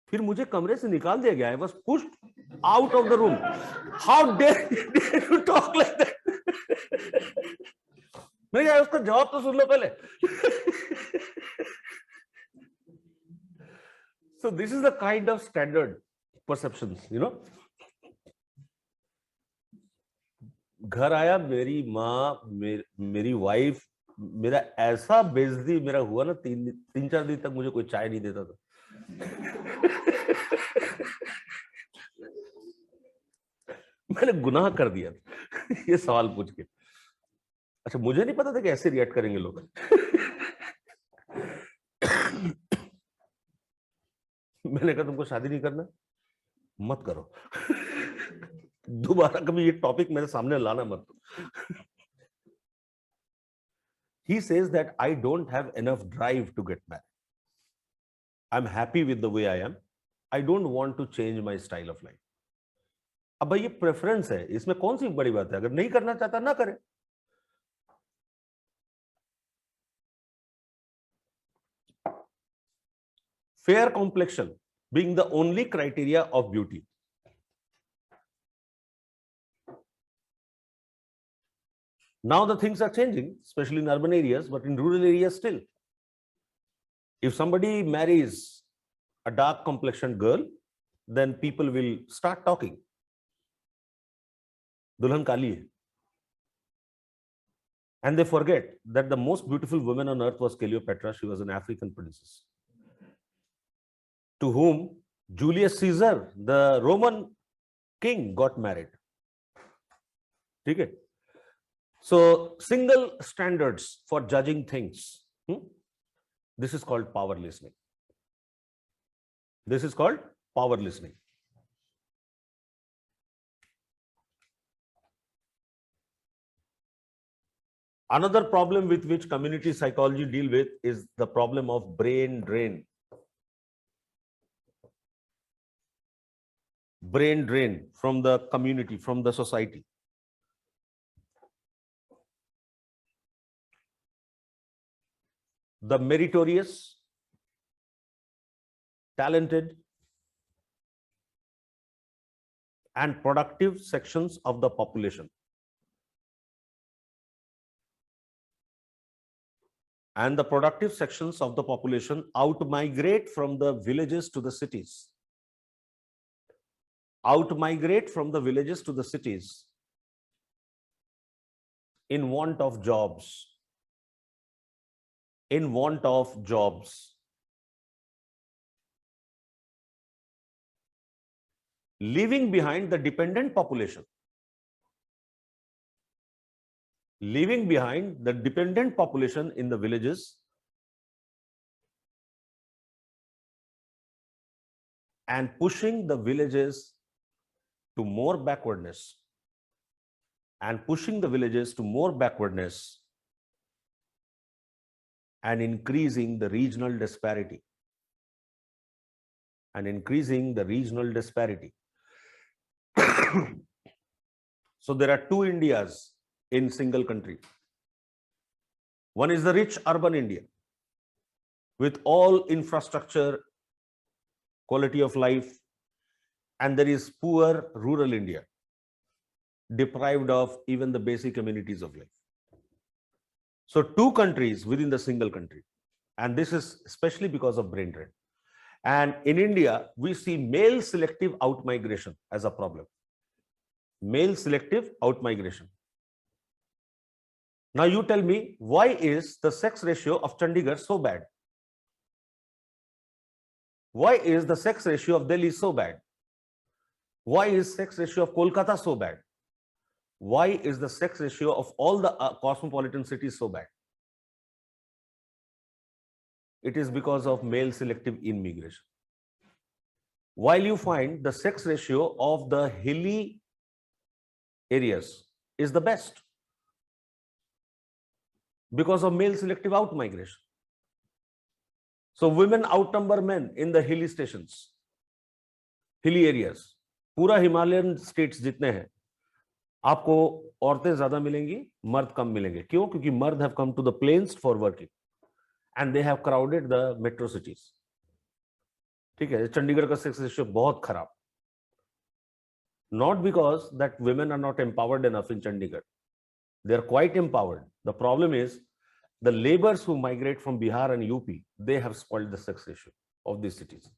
फिर मुझे कमरे से निकाल दिया गया. I was pushed out of the room. How dare you talk like that? मैं क्या, उसका जवाब तो सुन लो पहले. So this is the kind of standard perceptions, घर आया, मेरी माँ, मेरी वाइफ, मेरा ऐसा बेइज्जती मेरा हुआ ना, 3-4 दिन तक मुझे कोई चाय नहीं देता था. मैंने गुनाह कर दिया ये सवाल पूछ के. अच्छा, मुझे नहीं पता था कि ऐसे रिएक्ट करेंगे लोग. मैंने कहा तुमको शादी नहीं करना, मत करो। दोबारा कभी ये टॉपिक मेरे सामने लाना मत। He says that I don't have enough drive to get married. I'm happy with the way I am. I don't want to change my style of life. अब भाई ये प्रेफरेंस है, इसमें कौन सी बड़ी बात है? अगर नहीं करना चाहता ना करे। Fair complexion being the only criteria of beauty. Now the things are changing, especially in urban areas, but in rural areas still. If somebody marries a dark complexioned girl, then people will start talking. Dulhan kali hai. And they forget that the most beautiful woman on earth was Cleopatra. She was an African princess, to whom Julius Caesar, the Roman king, got married. Okay? So, single standards for judging things. This is called power listening. This is called power listening. Another problem with which community psychology deal with is the problem of brain drain. Brain drain from the community, from the society. The meritorious, talented, and productive sections of the population. And the productive sections of the population out-migrate from the villages to the cities. Out-migrate from the villages to the cities in want of jobs. In want of jobs. Leaving behind the dependent population. Leaving behind the dependent population in the villages and pushing the villages to more backwardness. And pushing the villages to more backwardness and increasing the regional disparity. And increasing the regional disparity. So there are two Indias in single country. One is the rich urban India with all infrastructure, quality of life, and there is poor rural India, deprived of even the basic amenities of life. So two countries within the single country, and this is especially because of brain drain. And in India, we see male selective outmigration as a problem. Male selective outmigration. Now you tell me, why is the sex ratio of Chandigarh so bad? Why is the sex ratio of Delhi so bad? Why is sex ratio of Kolkata so bad? Why is the sex ratio of all the cosmopolitan cities so bad? It is because of male selective immigration. While you find the sex ratio of the hilly areas is the best because of male selective outmigration. So women outnumber men in the hilly stations, hilly areas. पूरा Himalayan states जितने हैं, आपको औरतें ज्यादा मिलेंगी, मर्द कम मिलेंगे. क्यों? क्योंकि मर्द have come to the plains for working and they have crowded the metro cities. ठीक है, चंडीगढ़ का सेक्स रेशियो बहुत खराब. Not because that women are not empowered enough in Chandigarh. They are quite empowered. The problem is the laborers who migrate from Bihar and UP, they have spoiled the sex ratio of these cities.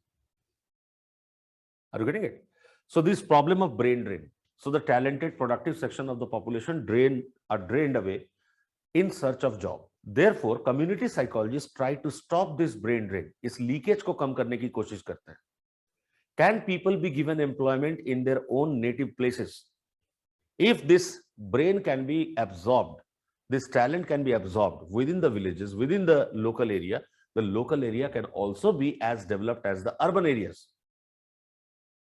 Are you getting it? So this problem of brain drain. So the talented, productive section of the population are drained away in search of job. Therefore, community psychologists try to stop this brain drain. इस leakage को कम करने की कोशिश करते हैं. Can people be given employment in their own native places? If this brain can be absorbed, this talent can be absorbed within the villages, within the local area, the local area can also be as developed as the urban areas.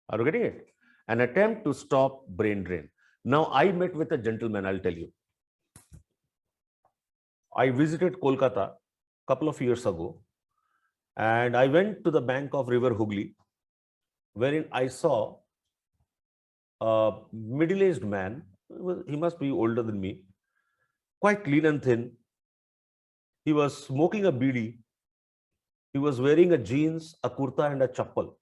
Are you getting it? An attempt to stop brain drain. Now, I met with a gentleman, I'll tell you. I visited Kolkata a couple of years ago, and I went to the bank of River Hooghly, wherein I saw a middle-aged man. He must be older than me, quite lean and thin. He was smoking a bidi. He was wearing a jeans, a kurta, and a chappal.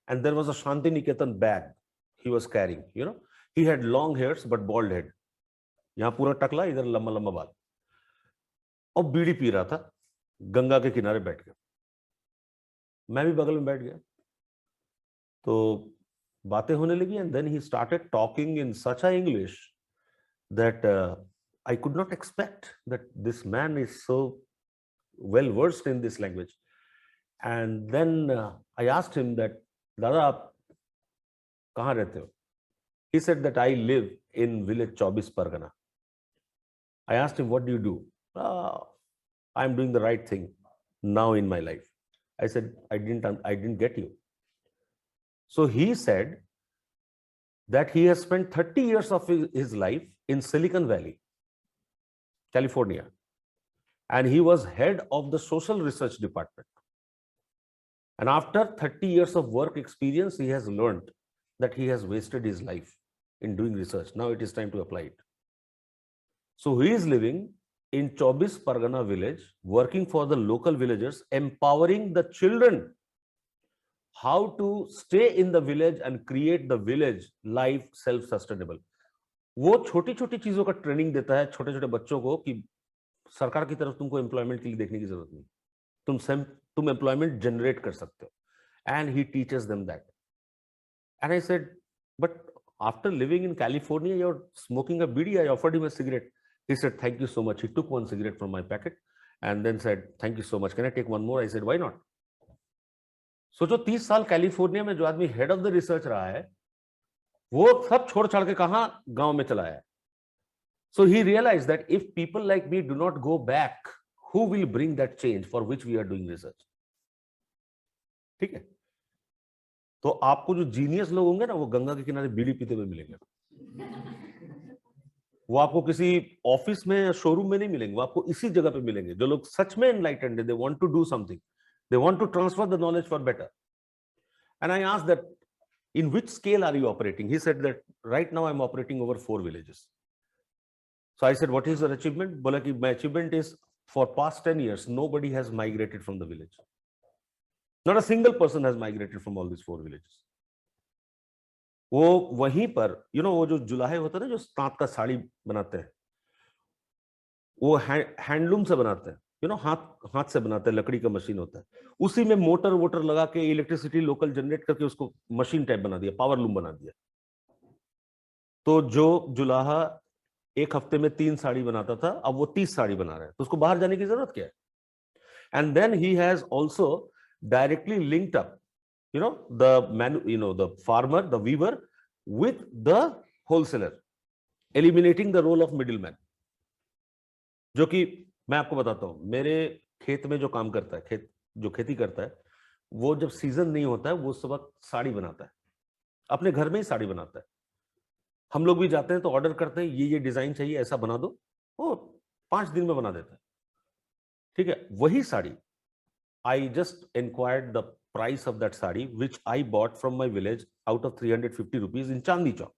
And there was a Shanti Niketan bag he was carrying. You know, he had long hairs but bald head. यहाँ पूरा टकला, इधर लंबा लंबा बाल, और बीड़ी P रहा था गंगा के किनारे बैठ के. मैं भी बगल में बैठ गया, तो बातें होने लगी. And then he started talking in such a English that I could not expect that this man is so well versed in this language. And then I asked him that, Dada, aap kahan rehte ho? He said that I live in village 24 Pargana. I asked him, what do you do? I'm doing the right thing now in my life. I said, I didn't get you. So he said that he has spent 30 years of his life in Silicon Valley, California, and he was head of the social research department. And after 30 years of work experience, he has learned that he has wasted his life in doing research. Now it is time to apply it. So he is living in 24 Pargana village, working for the local villagers, empowering the children how to stay in the village and create the village life self-sustainable. वो छोटी छोटी चीजों का training देता है छोटे छोटे बच्चों को कि सरकार की तरफ तुमको एम्प्लॉयमेंट के लिए देखने की जरूरत नहीं, तुम एम्प्लॉयमेंट जनरेट कर सकते हो. And he teaches them that. And I said, but after living in California you are smoking a bidi. I offered him a cigarette. He said, thank you so much. He took one cigarette from my packet and then said, thank you so much, can I take one more? I said, why not? सोचो 30 साल California में जो आदमी head of the research रहा है, वो सब छोड़ छाड़ के कहां गांव में चला है. So he realized that if people like me do not go back, who will bring that change for which we are doing research? ठीक है. तो आपको जो जीनियस लोग होंगे ना, वो गंगा के किनारे बीड़ी पीते हुए मिलेंगे. वो आपको किसी ऑफिस में या शोरूम में नहीं मिलेंगे, वो आपको इसी जगह पे मिलेंगे. जो लोग सच में एनलाइटेंड है, they want to do something, they want to transfer the knowledge for better. And I asked that, in which scale are you operating? He said that right now I'm operating over 4 villages. So I said, what is your achievement? Bola ki my achievement is for past 10 years nobody has migrated from the village. Not a single person has migrated from all these 4 villages. वो वहीं पर वो जो जुलाहे होता है ना, जो तांत का साड़ी बनाते हैं, वो हैंडलूम से बनाते हैं. हाथ से बनाते हैं, लकड़ी का मशीन होता है. उसी में मोटर वोटर लगा के इलेक्ट्रिसिटी लोकल जनरेट करके उसको मशीन टाइप बना दिया, पावर लूम बना दिया. तो जो जुलाहा एक हफ्ते में 3 साड़ी बनाता था, अब वो 30 साड़ी बना रहा है. तो उसको बाहर जाने की जरूरत क्या है? And then he has also directly linked up the farmer, the weaver with the wholesaler, eliminating the role of middleman. जो कि मैं आपको बताता हूं, मेरे खेत में जो काम करता है, जो खेती करता है, वो जब सीजन नहीं होता है, वो उस वक्त साड़ी बनाता है, अपने घर में ही साड़ी बनाता है. हम लोग भी जाते हैं तो ऑर्डर करते हैं, ये डिजाइन चाहिए, ऐसा बना दो, वो 5 दिन में बना देता है. ठीक है. वही sari, I just inquired the price of that sari which I bought from my village out of 350 rupees in चांदी चौक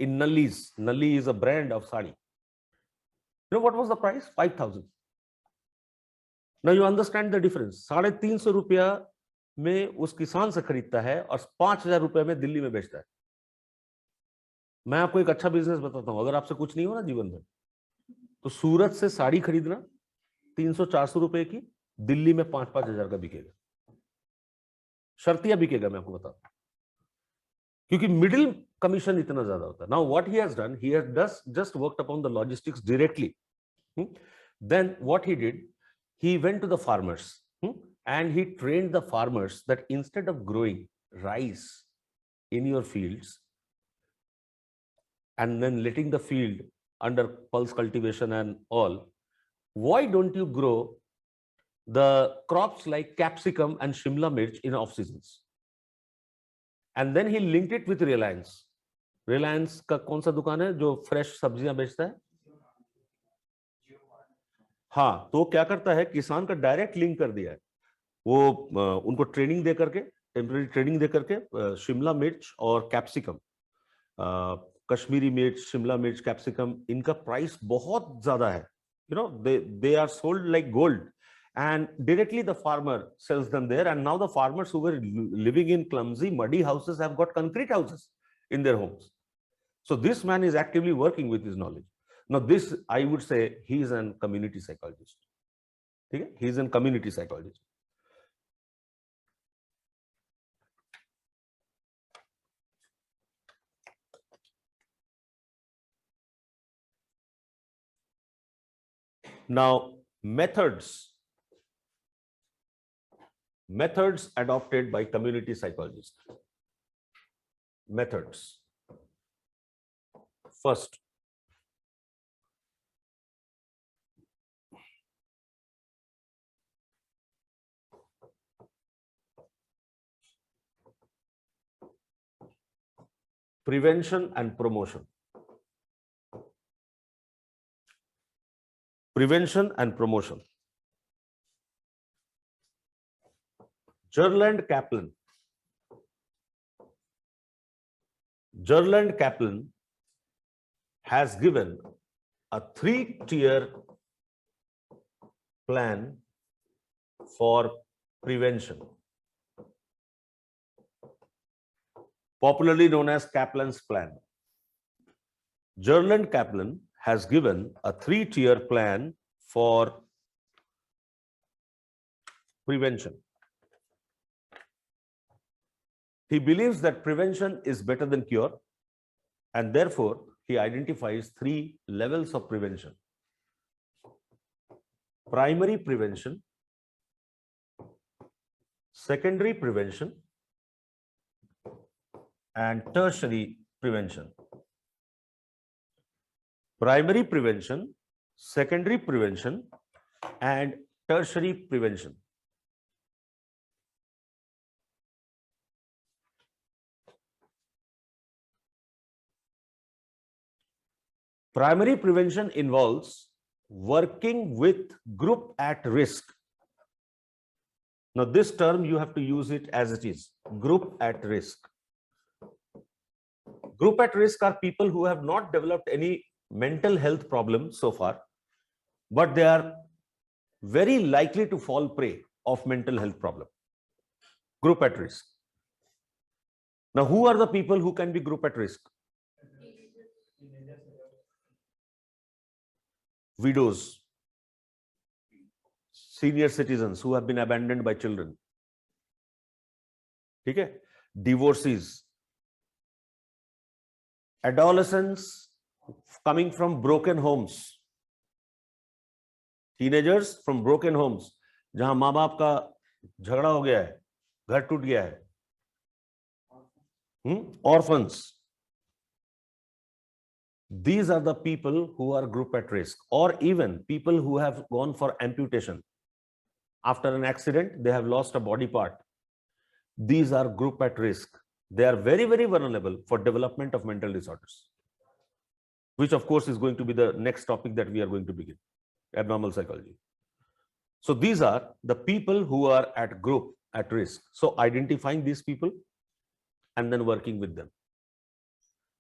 in Nalli's. Nalli is a brand of sari. You know what was the price? 5,000. Now you understand the difference. 350 रुपया में उस किसान से खरीदता है और 5,000 रुपए में दिल्ली में बेचता है. मैं आपको एक अच्छा बिजनेस बताता हूं. अगर आपसे कुछ नहीं हो ना जीवन में, तो सूरत से साड़ी खरीदना 300-400 रुपए की, दिल्ली में 5-5 हजार का बिकेगा. शर्तिया बिकेगा, मैं आपको बताता हूं, क्योंकि मिडिल कमीशन इतना ज्यादा होता है. Now what he has done, he has just worked upon the logistics directly. Then what he did, he went to the farmers and he trained the farmers that instead of growing rice in your fields and then letting the field under pulse cultivation and all, why don't you grow the crops like capsicum and Shimla mirch in off seasons. And then he linked it with Reliance. Reliance का कौन सा दुकान है जो fresh सब्जियां बेचता है? हाँ, तो क्या करता है, किसान का डायरेक्ट लिंक कर दिया है। वो उनको ट्रेनिंग दे करके, टेम्पररी ट्रेनिंग दे करके शिमला मिर्च और कैप्सिकम, कश्मीरी मिर्च, शिमला मिर्च, कैप्सिकम, इनका प्राइस बहुत ज्यादा है। You know, they are sold like gold, and directly the farmer sells them there. And now the farmers who were living in clumsy, muddy houses have got concrete houses in their homes. So this man is actively working with his knowledge. Now this, I would say, he is a community psychologist. Okay? He is a community psychologist. Now, methods adopted by community psychologists. Methods. First, prevention and promotion. Prevention and promotion. Gerland Kaplan has given a 3-tier plan for prevention, popularly known as Kaplan's plan. Gerland Kaplan has given a 3-tier plan for prevention. He believes that prevention is better than cure, and therefore he identifies 3 levels of prevention: primary prevention, secondary prevention, and tertiary prevention. Primary prevention, secondary prevention, and tertiary prevention. Primary prevention involves working with group at risk. Now, this term you have to use it as it is, group at risk. Group at risk are people who have not developed any mental health problem so far, but they are very likely to fall prey of mental health problem. Group at risk. Now, who are the people who can be group at risk? Widows, senior citizens who have been abandoned by children, okay? Divorcees, adolescents coming from broken homes, teenagers from broken homes, जहां माँ बाप का झगड़ा हो गया है, घर टूट गया है, orphans. These are the people who are group at risk, or even people who have gone for amputation. After an accident, they have lost a body part. These are group at risk. They are very, very vulnerable for development of mental disorders, which of course is going to be the next topic that we are going to begin, abnormal psychology. So these are the people who are at group at risk. So identifying these people and then working with them.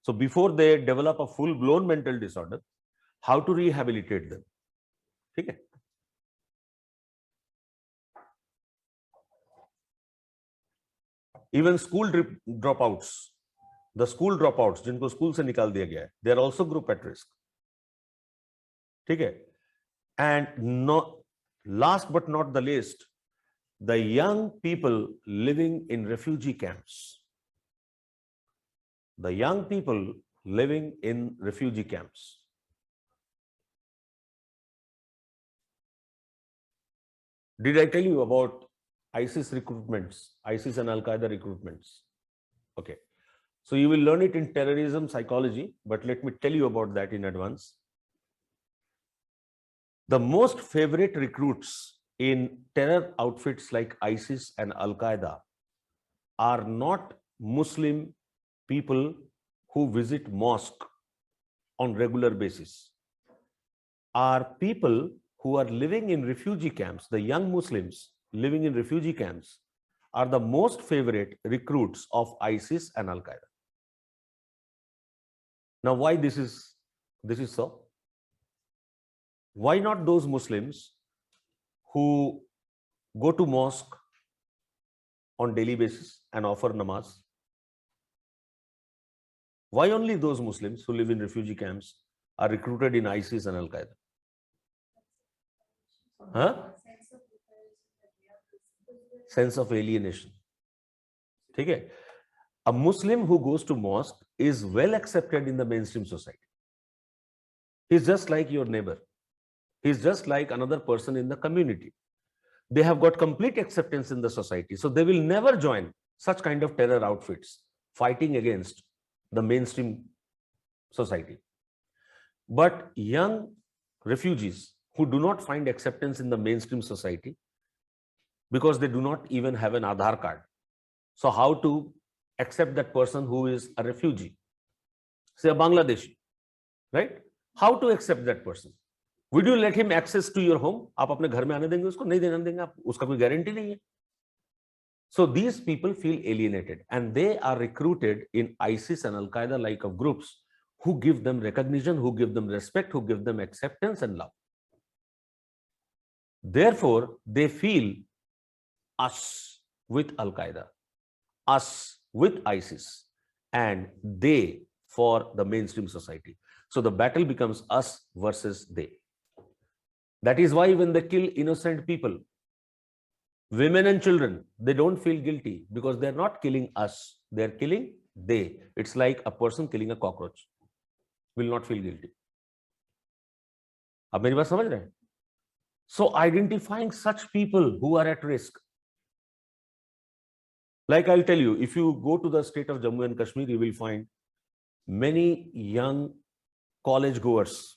So before they develop a full-blown mental disorder, how to rehabilitate them? Okay. Even school dropouts, the school dropouts, जिनको school से निकाल दिया गया है, they are also group at risk. ठीक है? And last but not the least, the young people living in refugee camps. The young people living in refugee camps. Did I tell you about ISIS recruitments, ISIS and Al-Qaeda recruitments? Okay. So you will learn it in terrorism psychology, but let me tell you about that in advance. The most favorite recruits in terror outfits like ISIS and Al-Qaeda are not Muslim people who visit mosque on regular basis, are people who are living in refugee camps. The young Muslims living in refugee camps are the most favorite recruits of ISIS and Al-Qaeda. Now, why this is so? Why not those Muslims who go to mosque on daily basis and offer namaz? Why only those Muslims who live in refugee camps are recruited in ISIS and Al-Qaeda? Huh? Sense of alienation. Okay. A Muslim who goes to mosque is well accepted in the mainstream society. He's just like your neighbor. He's just like another person in the community. They have got complete acceptance in the society. So they will never join such kind of terror outfits fighting against the mainstream society. But young refugees who do not find acceptance in the mainstream society because they do not even have an Aadhaar card. So how to accept that person who is a refugee, say a Bangladeshi, right? How to accept that person? Would you let him access to your home? आप अपने घर में आने देंगे उसको? नहीं देने देंगे आप, उसका कोई guarantee नहीं है. So these people feel alienated and they are recruited in ISIS and Al-Qaeda like of groups who give them recognition, who give them respect, who give them acceptance and love. Therefore, they feel us with Al-Qaeda, us with ISIS, and they for the mainstream society. So the battle becomes us versus they. That is why when they kill innocent people, women and children, they don't feel guilty because they're not killing us, they're killing they. It's like a person killing a cockroach, will not feel guilty. आप मेरी बात समझ रहे हैं? So identifying such people who are at risk. Like I'll tell you, if you go to the state of Jammu and Kashmir, you will find many young college goers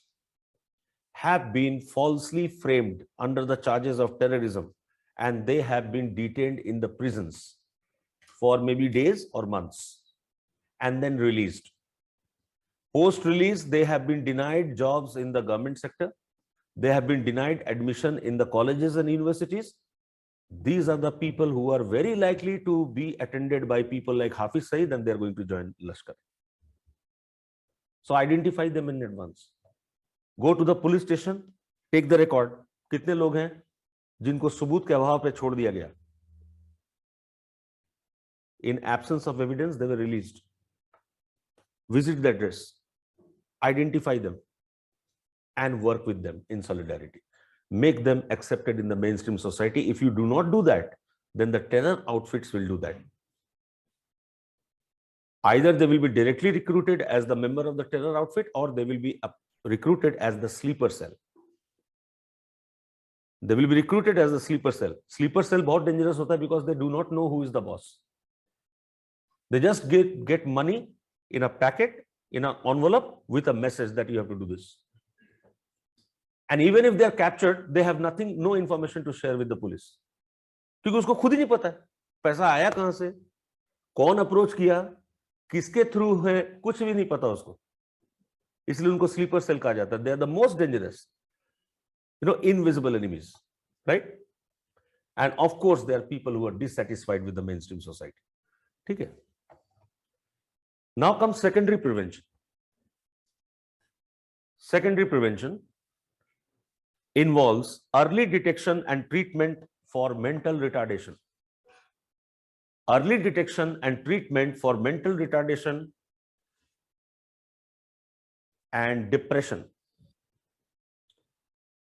have been falsely framed under the charges of terrorism, and they have been detained in the prisons for maybe days or months and then released. Post-release, they have been denied jobs in the government sector. They have been denied admission in the colleges and universities. These are the people who are very likely to be attended by people like Hafiz Saeed, and they're going to join Lashkar. So identify them in advance. Go to the police station, take the record. कितने लोग हैं जिनको सबूत के अभाव पे छोड़ दिया गया? In absence of evidence, they were released. Visit the address, identify them, and work with them in solidarity. Make them accepted in the mainstream society. If you do not do that, then the terror outfits will do that. Either they will be directly recruited as the member of the terror outfit, or they will be recruited as the sleeper cell. They will be recruited as the sleeper cell. Sleeper cell बहुत dangerous होता है because they do not know who is the boss. They just get money in a packet, in an envelope with a message that you have to do this. And even if they are captured, they have nothing, no information to share with the police. क्योंकि उसको खुद ही नहीं पता है पैसा आया कहां से, कौन अप्रोच किया, किसके थ्रू है, कुछ भी नहीं पता उसको. इसलिए उनको स्लीपर सेल कहा जाता है. They are the most dangerous, invisible enemies, right? And of course, there are people who are dissatisfied with the mainstream society. ठीक है? Now comes secondary prevention. Secondary prevention involves early detection and treatment for mental retardation. Early detection and treatment for mental retardation and depression.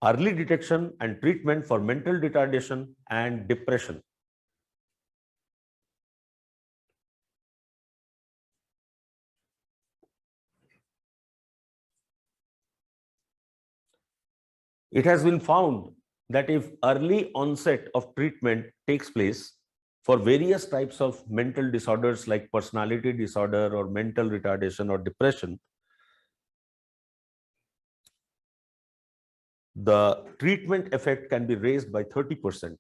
Early detection and treatment for mental retardation and depression. It has been found that if early onset of treatment takes place for various types of mental disorders like personality disorder or mental retardation or depression, the treatment effect can be raised by 30%.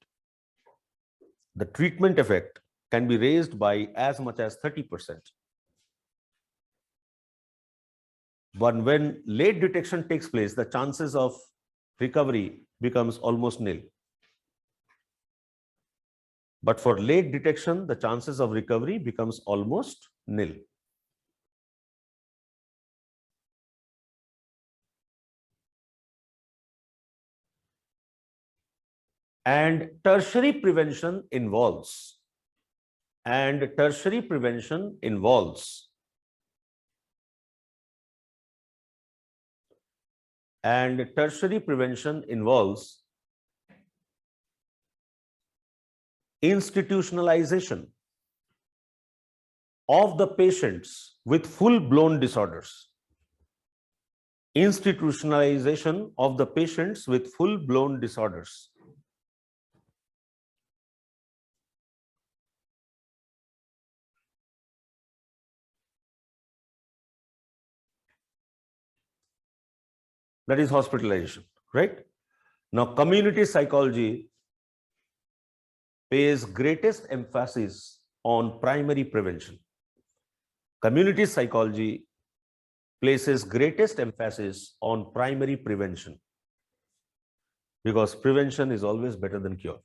The treatment effect can be raised by as much as 30%. But when late detection takes place, the chances of recovery becomes almost nil. But for late detection, the chances of recovery becomes almost nil. And tertiary prevention involves institutionalization of the patients with full-blown disorders. Institutionalization of the patients with full-blown disorders. That is hospitalization, right? Now, community psychology pays greatest emphasis on primary prevention. Community psychology places greatest emphasis on primary prevention because prevention is always better than cure.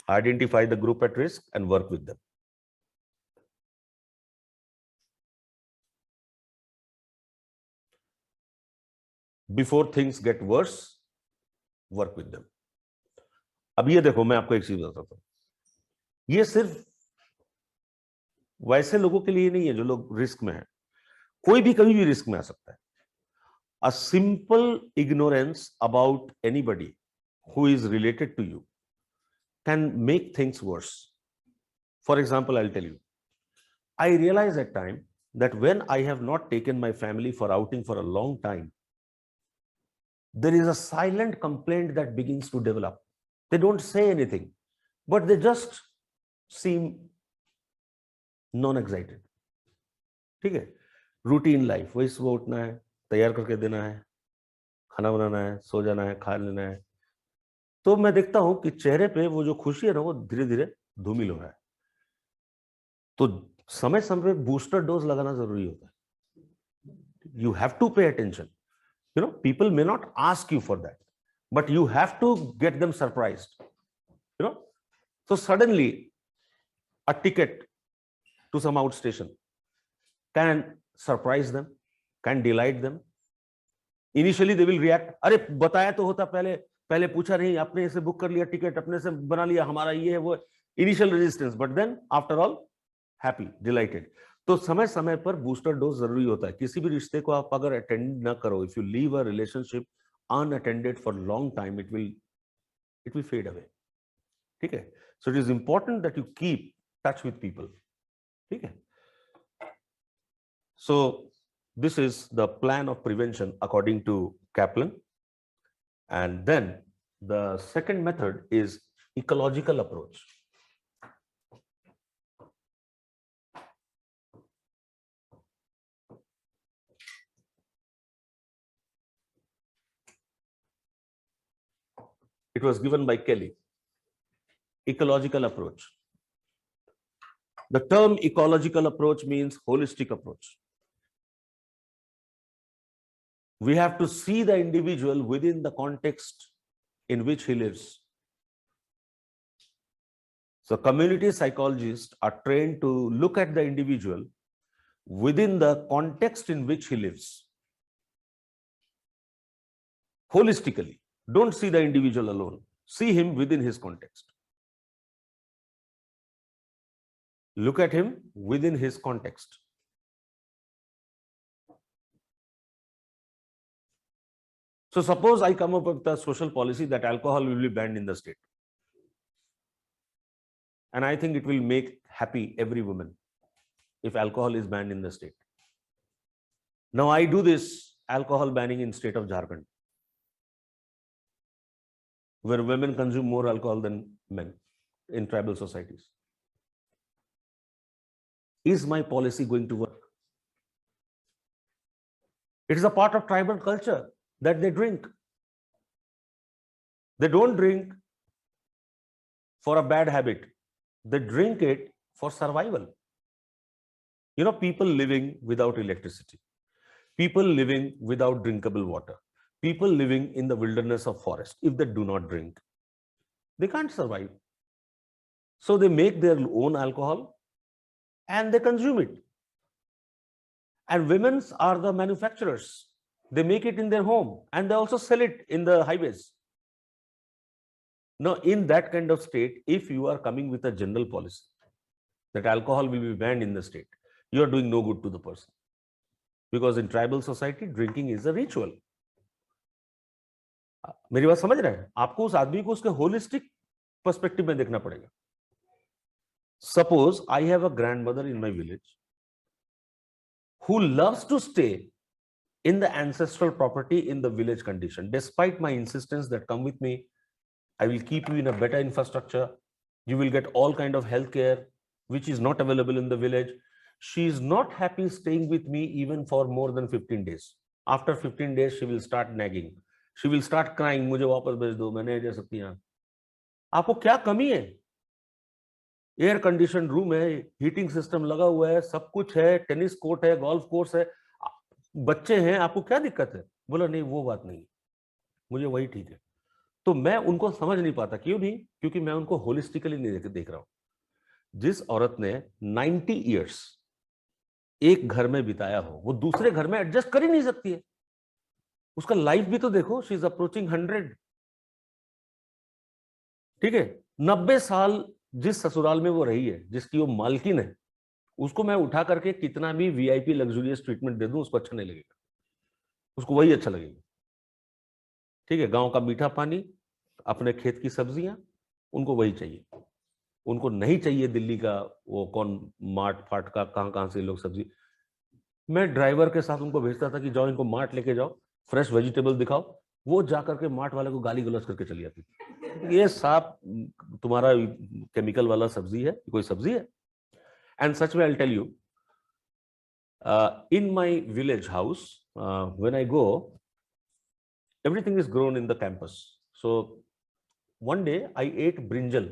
Identify the group at risk and work with them. Before things get worse, work with them. अब ये देखो, मैं आपको एक चीज बताता हूं, ये सिर्फ वैसे लोगों के लिए नहीं है जो लोग रिस्क में हैं, कोई भी कभी भी रिस्क में आ सकता है. A simple ignorance about anybody who is related to you can make things worse. For example, I'll tell you, I realize at time that when I have not taken my family for outing for a long time, there is a silent complaint that begins to develop. They don't say anything, but they just seem non-excited. ठीक है, routine life, वही सुबह उठना है, तैयार करके देना है, खाना बनाना है, सो जाना है, खा लेना है. तो मैं देखता हूं कि चेहरे पे वो जो खुशी है ना, वो धीरे धीरे धूमिल हो रहा है. तो समय समय पे बूस्टर डोज लगाना जरूरी होता है. You have to pay attention. You know, people may not ask you for that, but you have to get them surprised. You know, so suddenly a ticket to some outstation can surprise them, can delight them. Initially they will react, अरे बताया तो होता पहले, पहले पूछा नहीं, अपने से बुक कर लिया टिकट, अपने से बना लिया, हमारा ये है वो. Initial resistance, but then after all happy, delighted. तो समय समय पर बूस्टर डोज जरूरी होता है. किसी भी रिश्ते को आप अगर अटेंड ना करो, if you leave a relationship unattended for long time, it will fade away. ठीक है? So it is important that you keep touch with people. ठीक है? So this is the plan of prevention according to Kaplan. And then the second method is ecological approach. It was given by Kelly. Ecological approach. The term ecological approach means holistic approach. We have to see the individual within the context in which he lives. So community psychologists are trained to look at the individual within the context in which he lives. Holistically. Don't see the individual alone. See him within his context. Look at him within his context. So suppose I come up with a social policy that alcohol will be banned in the state. And I think it will make happy every woman if alcohol is banned in the state. Now I do this alcohol banning in state of Jharkhand, where women consume more alcohol than men in tribal societies. Is my policy going to work? It is a part of tribal culture. that they drink. They don't drink for a bad habit. They drink it for survival. You know, people living without electricity, people living without drinkable water, people living in the wilderness of forest, if they do not drink, they can't survive. So they make their own alcohol and they consume it. And women's are the manufacturers. They make it in their home and they also sell it in the highways. Now, in that kind of state, if you are coming with a general policy that alcohol will be banned in the state, you are doing no good to the person. Because in tribal society, drinking is a ritual. मेरी बात समझ रहे हैं? आपको उस आदमी को उसके होलिस्टिक पर्सपेक्टिव में देखना पड़ेगा. Suppose I have a grandmother in my village who loves to stay in the ancestral property in the village condition. Despite my insistence that come with me, I will keep you in a better infrastructure. You will get all kind of health care, which is not available in the village. She is not happy staying with me even for more than 15 days. After 15 days, she will start nagging. She will start crying, मुझे वापस भेज दो, मैं नहीं रह सकती यहाँ. आपको क्या कमी है? एयर कंडीशन रूम है, हीटिंग सिस्टम लगा हुआ है, सब कुछ है, टेनिस कोर्ट है, गोल्फ कोर्स है, बच्चे हैं, आपको क्या दिक्कत है? बोला नहीं, वो बात नहीं, मुझे वही ठीक है. तो मैं उनको समझ नहीं पाता. क्यों नहीं? क्योंकि मैं उनको होलिस्टिकली नहीं देख रहा हूं. जिस औरत ने 90 ईयर्स एक घर में बिताया हो, वो दूसरे घर में एडजस्ट कर ही नहीं सकती है. उसका लाइफ भी तो देखो, शी इज अप्रोचिंग 100. ठीक है, 90 साल जिस ससुराल में वो रही है, जिसकी वो मालकिन है, उसको मैं उठा करके कितना भी वीआईपी लग्जूरियस ट्रीटमेंट दे दूं, उसको अच्छा नहीं लगेगा. उसको वही अच्छा लगेगा. ठीक है, गांव का मीठा पानी, अपने खेत की सब्जियां, उनको वही चाहिए. उनको नहीं चाहिए दिल्ली का वो कौन मार्ट फाट का कहां से लोग सब्जी. मैं ड्राइवर के साथ उनको भेजता था कि जाओ इनको मार्ट लेके जाओ, फ्रेश वेजिटेबल दिखाओ. वो जाकर के मार्ट वाले को गाली गलौज करके चली जाती. ये साफ तुम्हारा केमिकल वाला सब्जी है, कोई सब्जी है? एंड सच में I will tell you, in my village house, when I go, everything is grown in the campus. So one day I ate brinjal,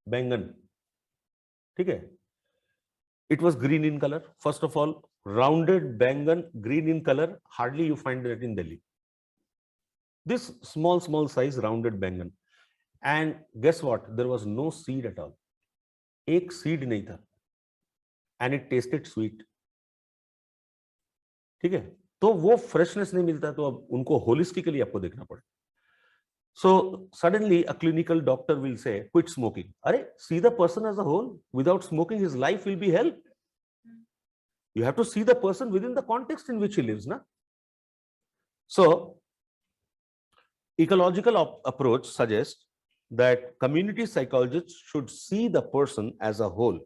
बैंगन. ठीक है, it was green in color. First of all, rounded बैंगन, green in color, hardly you find that in Delhi. This small size rounded बैंगन. And guess what? There was no seed at all. एक seed नहीं था. And it tasted sweet. ठीक है, तो वो freshness नहीं मिलता, तो अब उनको होलिस्टिकली आपको देखना पड़े. So suddenly a clinical doctor will say, quit smoking. Arey, see the person as a whole. Without smoking, his life will be hell. You have to see the person within the context in which he lives, na? So ecological approach suggests that community psychologists should see the person as a whole.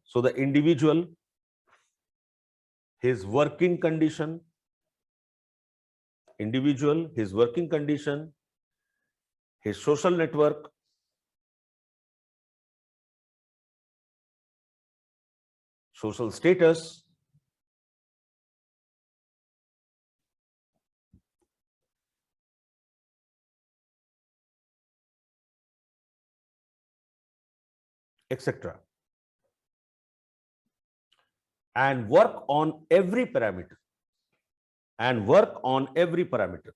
So the individual, his working condition, his social network, social status, etc. And work on every parameter. And work on every parameter.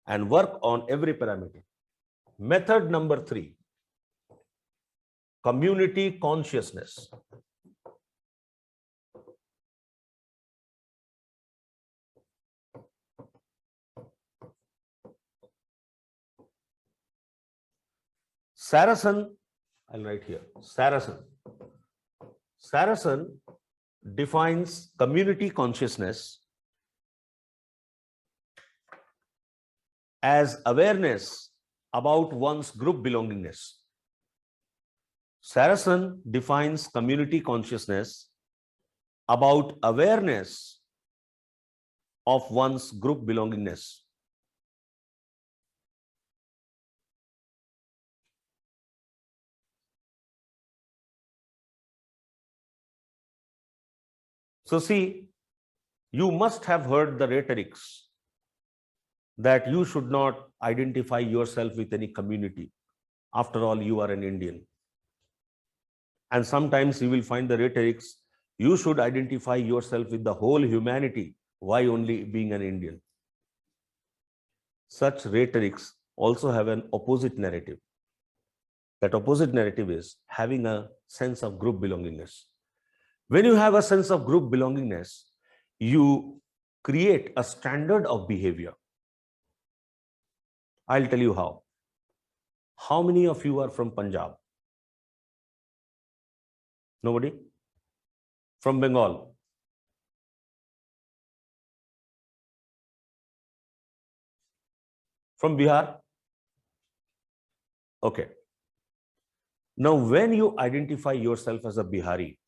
And work on every parameter. Method number 3, community consciousness. Saracen, I'll write here, Saracen defines community consciousness as awareness about one's group belongingness. Saracen defines community consciousness about awareness of one's group belongingness. So see, you must have heard the rhetorics that you should not identify yourself with any community. After all, you are an Indian. And sometimes you will find the rhetorics, you should identify yourself with the whole humanity. Why only being an Indian? Such rhetorics also have an opposite narrative. That opposite narrative is having a sense of group belongingness. When you have a sense of group belongingness, you create a standard of behavior. I'll tell you how. How many of you are from Punjab? Nobody? From Bengal? From Bihar? Okay. Now, when you identify yourself as a Bihari,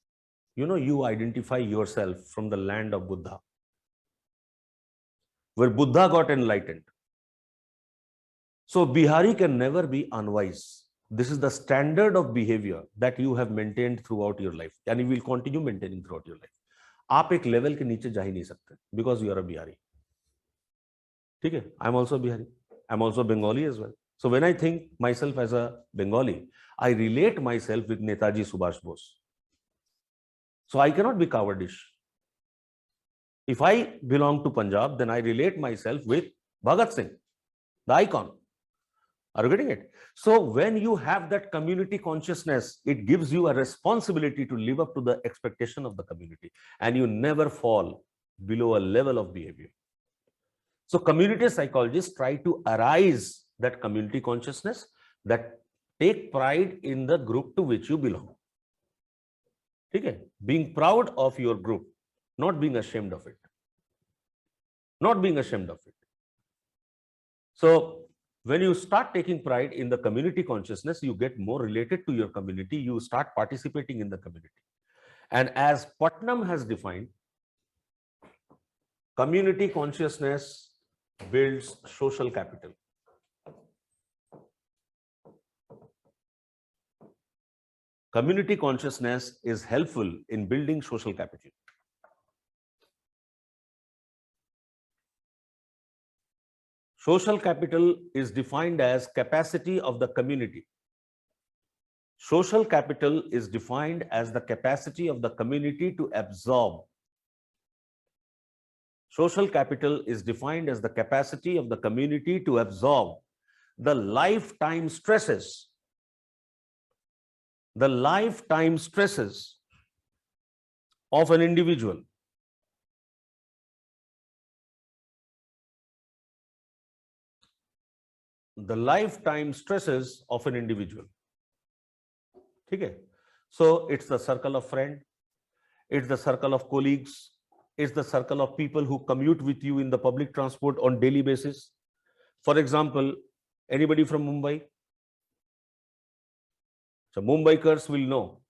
you identify yourself from the land of Buddha, where Buddha got enlightened. So Bihari can never be unwise. This is the standard of behavior that you have maintained throughout your life, and you will continue maintaining throughout your life. आप एक level के नीचे जा ही नहीं सकते because you are a Bihari. ठीक है? I'm also Bihari. I'm also Bengali as well. So when I think myself as a Bengali, I relate myself with Netaji Subhash Bose. So I cannot be cowardish. If I belong to Punjab, then I relate myself with Bhagat Singh, the icon. Are you getting it? So when you have that community consciousness, it gives you a responsibility to live up to the expectation of the community, and you never fall below a level of behavior. So community psychologists try to arise that community consciousness, that take pride in the group to which you belong. Okay? Being proud of your group, not being ashamed of it. Not being ashamed of it. So when you start taking pride in the community consciousness, you get more related to your community, you start participating in the community. And as Putnam has defined, community consciousness builds social capital. Community consciousness is helpful in building social capital. Social capital is defined as capacity of the community. Social capital is defined as the capacity of the community to absorb. Social capital is defined as the capacity of the community to absorb the lifetime stresses. The lifetime stresses of an individual. The lifetime stresses of an individual. Okay? So it's the circle of friends, it's the circle of colleagues, it's the circle of people who commute with you in the public transport on daily basis. For example, anybody from Mumbai? So Mumbaikars will know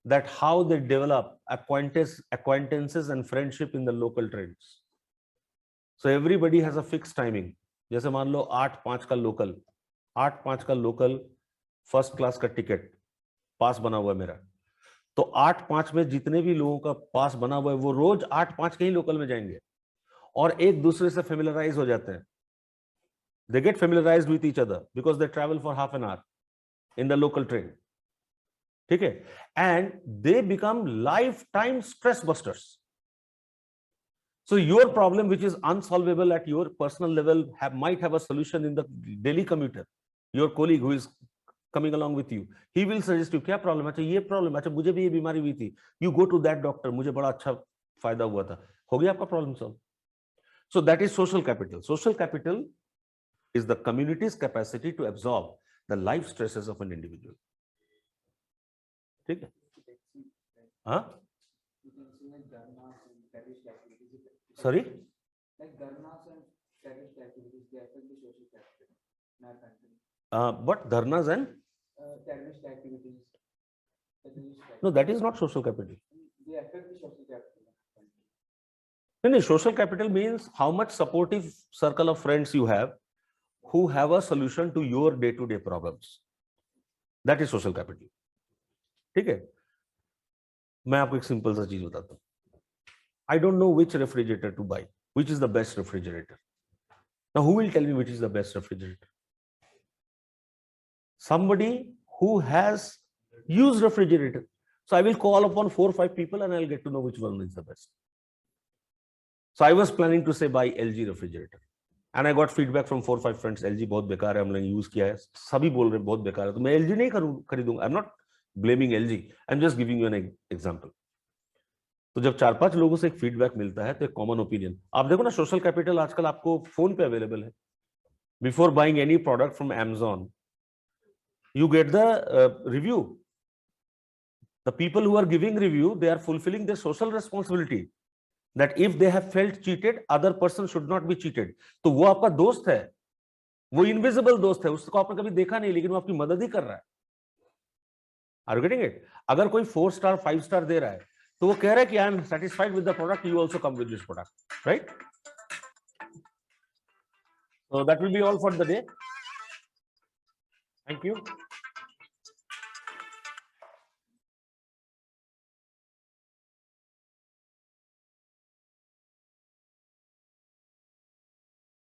that how they develop acquaintances and friendship in the local trains. So everybody has a fixed timing. जैसे मान लो 8-5 का local first class का ticket पास बना हुआ है मेरा, तो 8-5 में जितने भी लोगों का पास बना हुआ है वो रोज 8-5 के ही लोकल में जाएंगे और एक दूसरे से फेमिलराइज हो जाते हैं. They get familiarized with each other because they travel for half an hour in the local train. ठीक है? And they become lifetime stress busters. So your problem, which is unsolvable at your personal level, might have a solution in the daily commuter. Your colleague who is coming along with you, he will suggest you, क्या problem? अच्छा ये problem, अच्छा मुझे भी ये बीमारी हुई थी. You go to that doctor, मुझे बड़ा अच्छा फायदा हुआ था. हो गया आपका problem solve. So that is social capital. Social capital is the community's capacity to absorb the life stresses of an individual. ठीक है? हाँ? Sorry? Like dharnas and terrorist activities, they affect the social capital in our country. What dharnas and? Terrorist activities. No, that is not social capital. They affect the social capital in our country. No, social capital means how much supportive circle of friends you have who have a solution to your day-to-day problems. That is social capital. ठीक है? मैं आपको एक simple सा चीज बताता हूँ. I don't know which refrigerator to buy. Which is the best refrigerator? Now, who will tell me which is the best refrigerator? Somebody who has used refrigerator. So I will call upon 4 or 5 people and I'll get to know which one is the best. So I was planning to say buy LG refrigerator. And I got feedback from 4 or 5 friends. LG बहुत बेकार है, हमने use किया है. सभी बोल रहे हैं बहुत बेकार है, तो मैं LG नहीं खरीदूंगा. I'm not blaming LG. I'm just giving you an example. तो जब 4-5 लोगों से एक फीडबैक मिलता है तो एक कॉमन ओपिनियन. आप देखो ना, सोशल कैपिटल आजकल आपको फोन पे अवेलेबल है. Before buying any product from Amazon, you get the review. The people who are giving review, they are fulfilling their social responsibility. That if they have felt cheated, other person should not be cheated. तो वो आपका दोस्त है, वो invisible दोस्त है, उसको आपने कभी देखा नहीं, लेकिन वो आपकी मदद ही कर रहा है. Are you getting it? अगर कोई 4 स्टार 5 स्टार दे रहा है, तो वो कह रहा है कि I am satisfied with the product, you also come with this product, right? So that will be all for the day. Thank you.